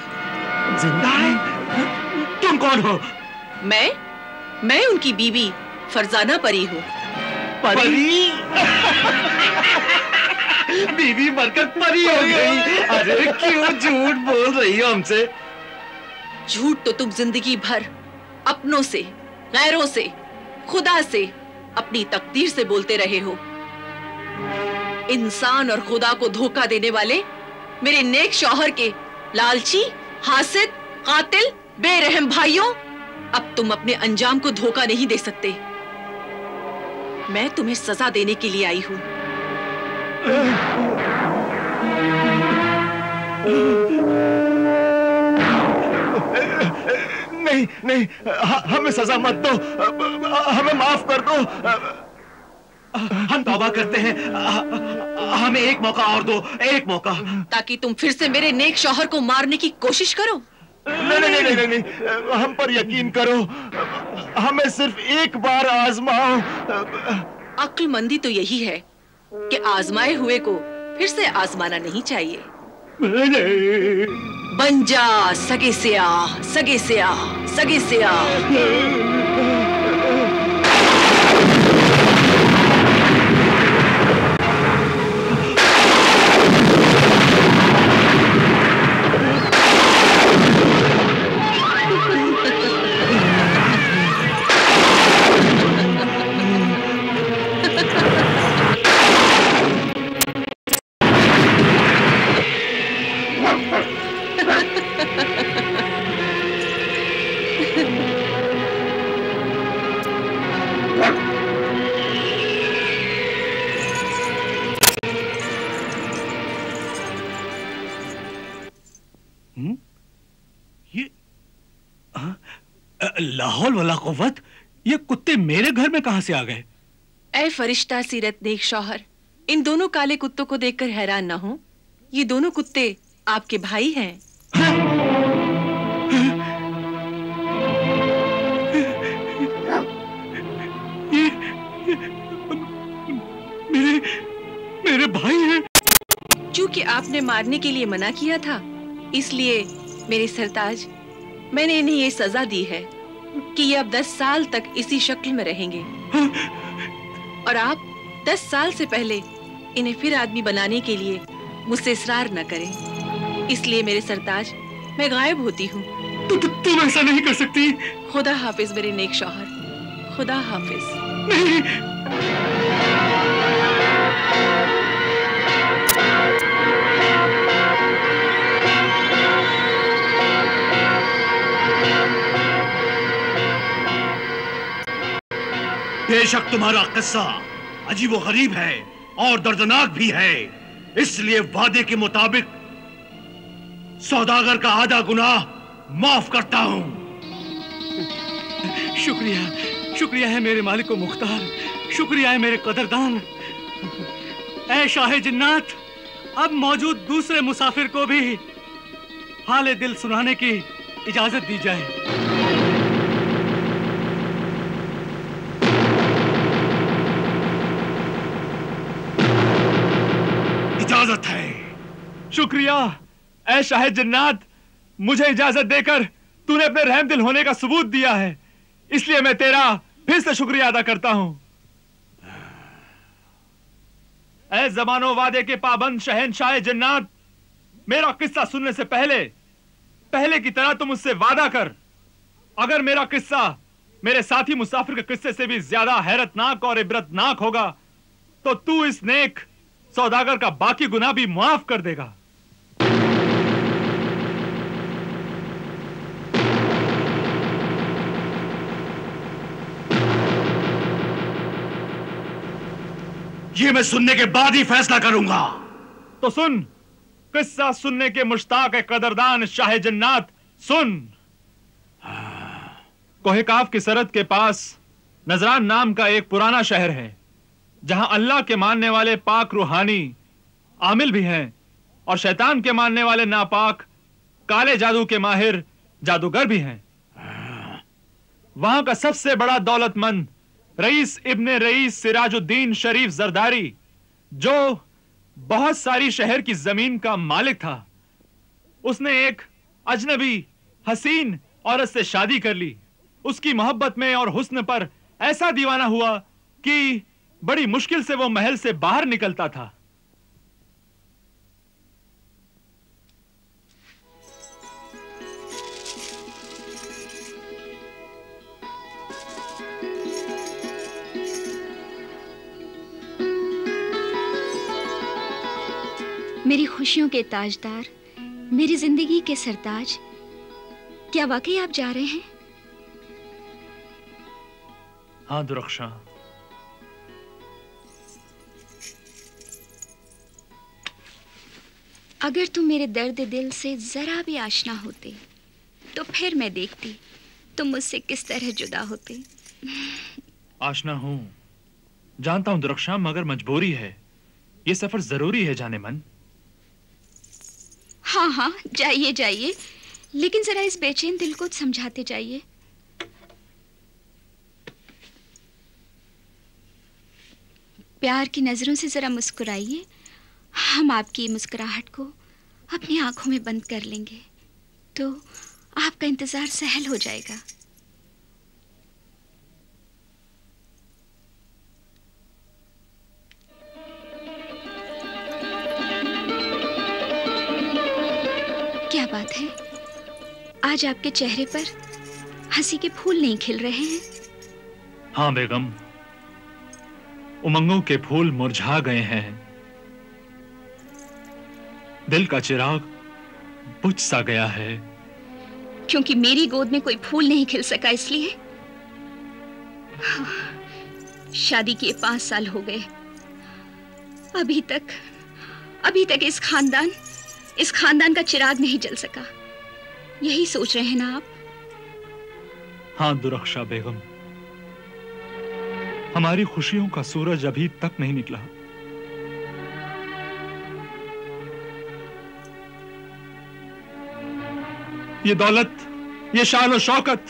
जिंदा है? तुम कौन हो?
मैं उनकी बीवी फरजाना परी हूँ।
परी? बीवी मरकर परी हो गई। अरे क्यों झूठ बोल रही हो हमसे?
झूठ तो तुम जिंदगी भर अपनों से, गैरों से, खुदा से, अपनी तकदीर से बोलते रहे हो। इंसान और खुदा को धोखा देने वाले मेरे नेक शौहर के लालची, हासिद, कातिल, बेरहम भाइयों, अब तुम अपने अंजाम को धोखा नहीं दे सकते। मैं तुम्हें सजा देने के लिए आई हूं।
नहीं नहीं, हमें सजा मत दो, हमें माफ कर दो।
हम तौबा करते हैं, हमें एक मौका और दो, एक मौका।
ताकि तुम फिर से मेरे नेक शौहर को मारने की कोशिश करो।
नहीं नहीं नहीं नहीं, नहीं, हम पर यकीन करो, हमें सिर्फ एक बार आजमाओ।
अक्लमंदी तो यही है कि आजमाए हुए को फिर से आजमाना नहीं चाहिए। बन जा सगे से आ, सगे से आ, सगे से आ।
लाहौल वाला कुव्वत, ये कुत्ते मेरे घर में कहां से आ गए?
ऐ फरिश्ता सीरत नेक शौहर, इन दोनों काले कुत्तों को देखकर हैरान ना हो। ये दोनों कुत्ते आपके भाई हैं।
मेरे भाई हैं।
चूंकि आपने मारने के लिए मना किया था, इसलिए मेरे सरताज, मैंने इन्हें ये सजा दी है कि ये अब 10 साल तक इसी शक्ल में रहेंगे। और आप 10 साल से पहले इन्हें फिर आदमी बनाने के लिए मुझसे इसरार न करें। इसलिए मेरे सरताज, मैं गायब होती हूँ।
तुम ऐसा नहीं कर सकती।
खुदा हाफिज मेरे नेक शौहर, खुदा हाफिज।
नहीं।
बेशक तुम्हारा किस्सा अजीब व गरीब है और दर्दनाक भी है, इसलिए वादे के मुताबिक सौदागर का आधा गुनाह माफ करता हूं।
शुक्रिया, शुक्रिया है मेरे मालिक को मुख्तार, शुक्रिया है मेरे कदरदान। ऐ शाह जिन्नात, अब मौजूद दूसरे मुसाफिर को भी हाले दिल सुनाने की इजाजत दी जाए।
इजाजत है।
शुक्रिया ऐ शाह जिन्नात, मुझे इजाजत देकर तूने अपने रहम दिल होने का सबूत दिया है, इसलिए मैं तेरा फिर से शुक्रिया अदा करता हूं। ऐ ज़मानो वादे के पाबंद शहंशाह जिन्नात, मेरा किस्सा सुनने से पहले की तरह तुम मुझसे वादा कर, अगर मेरा किस्सा मेरे साथी मुसाफिर के किस्से से भी ज्यादा हैरतनाक और इबरतनाक होगा तो तू इस नेक सौदागर का बाकी गुनाह भी माफ कर देगा।
ये मैं सुनने के बाद ही फैसला करूंगा।
तो सुन, किस्सा सुनने के मुश्ताक कदरदान शाह जन्नात, सुन। कोहकाफ की सरहद के पास नजरान नाम का एक पुराना शहर है, जहां अल्लाह के मानने वाले पाक रूहानी आमिल भी हैं और शैतान के मानने वाले नापाक काले जादू के माहिर जादूगर भी हैं। वहां का सबसे बड़ा दौलतमंद रईस इब्ने रईस सिराजुद्दीन शरीफ जरदारी, जो बहुत सारी शहर की जमीन का मालिक था, उसने एक अजनबी हसीन औरत से शादी कर ली। उसकी मोहब्बत में और हुस्न पर ऐसा दीवाना हुआ कि बड़ी मुश्किल से वो महल से बाहर निकलता था।
मेरी खुशियों के ताजदार, मेरी जिंदगी के सरताज, क्या वाकई आप जा रहे हैं?
हाँ दुरख्शा।
अगर तुम मेरे दर्द दिल से जरा भी आशना होते तो फिर मैं देखती तुम मुझसे किस तरह जुदा होते।
आशना हूं, जानता हूं दुरख्शा, मगर मजबूरी है। ये सफर जरूरी है जाने मन।
हाँ हाँ, जाइए जाइए, लेकिन जरा इस बेचैन दिल को समझाते जाइए। प्यार की नजरों से जरा मुस्कुराइए, हम आपकी मुस्कुराहट को अपनी आंखों में बंद कर लेंगे तो आपका इंतजार सहल हो जाएगा। क्या बात है, आज आपके चेहरे पर हंसी के फूल नहीं खिल रहे हैं?
हाँ बेगम, उमंगों के फूल मुरझा गए हैं, दिल का चिराग बुझ सा गया है।
क्योंकि मेरी गोद में कोई फूल नहीं खिल सका इसलिए? शादी किए 5 साल हो गए, अभी तक इस खानदान का चिराग नहीं जल सका। यही सोच रहे हैं ना आप?
हाँ दुरख्शा बेगम, हमारी खुशियों का सूरज अभी तक नहीं निकला। ये दौलत, ये शान और शौकत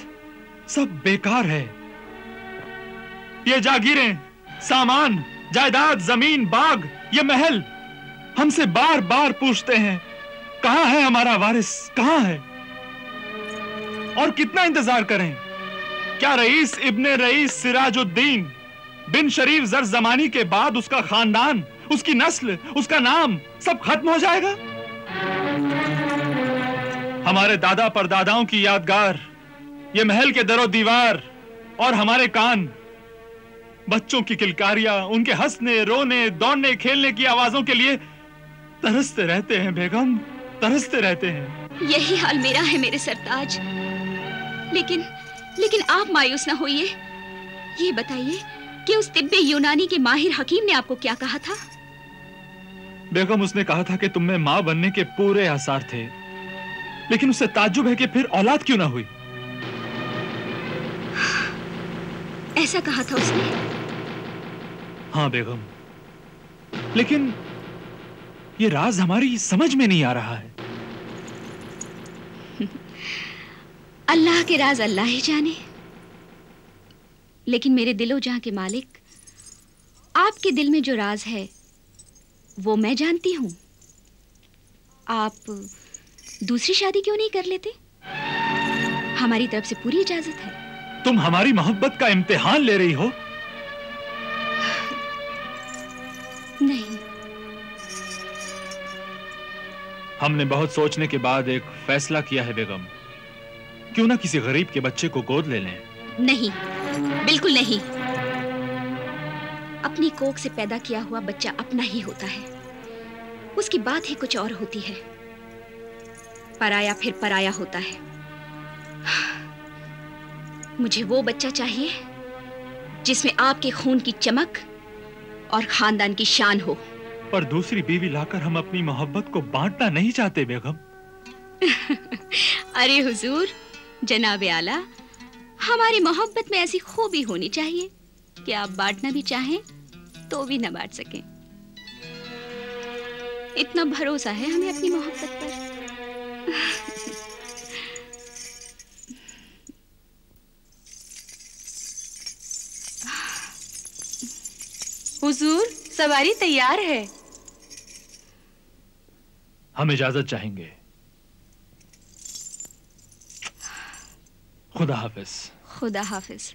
सब बेकार है। ये जागीरें, सामान, जायदाद, जमीन, बाग, ये महल हमसे बार बार पूछते हैं कहां है हमारा वारिस, कहां है? और कितना इंतजार करें? क्या रईस इब्ने रईस सिराजुद्दीन बिन शरीफ जर जमानी के बाद उसका खानदान, उसकी नस्ल, उसका नाम सब खत्म हो जाएगा? हमारे दादा परदादाओं की यादगार, ये महल के दरो दीवार और हमारे कान बच्चों की किलकारियां, उनके हंसने, रोने, दौड़ने, खेलने की आवाजों के लिए तरसते रहते हैं बेगम, तरसते रहते हैं।
यही हाल मेरा है मेरे सरताज। लेकिन आप मायूस ना होइए। ये बताइए कि उस तिब्बे यूनानी के माहिर हकीम ने आपको क्या कहा था?
बेगम, उसने कहा था कि तुम में मां बनने के पूरे आसार थे, लेकिन उससे ताज्जुब है कि फिर औलाद क्यों ना हुई।
ऐसा कहा था उसने?
हाँ बेगम, लेकिन ये राज हमारी समझ में नहीं आ रहा है।
अल्लाह के राज अल्लाह ही जाने। लेकिन मेरे दिलो जहां के मालिक, आपके दिल में जो राज है वो मैं जानती हूं। आप दूसरी शादी क्यों नहीं कर लेते? हमारी तरफ से पूरी इजाजत है।
तुम हमारी मोहब्बत का इम्तिहान ले रही हो?
नहीं।
हमने बहुत सोचने के बाद एक फैसला किया है बेगम। क्यों ना किसी गरीब के बच्चे को गोद ले लें?
नहीं, बिल्कुल नहीं। अपनी कोख से पैदा किया हुआ बच्चा अपना ही होता है, उसकी बात ही कुछ और होती है। पराया फिर पराया होता है। मुझे वो बच्चा चाहिए जिसमें आपके खून की चमक और खानदान की शान हो।
पर दूसरी बीवी लाकर हम अपनी मोहब्बत को बांटना नहीं चाहते बेगम।
अरे हुजूर, जनाबे आला, हमारी मोहब्बत में ऐसी खूबी होनी चाहिए कि आप बांटना भी चाहें तो भी न बांट सकें। इतना भरोसा है हमें अपनी मोहब्बत पर।
हुजूर, सवारी तैयार है।
हम इजाजत चाहेंगे। खुदा हाफिज।
खुदा हाफिज।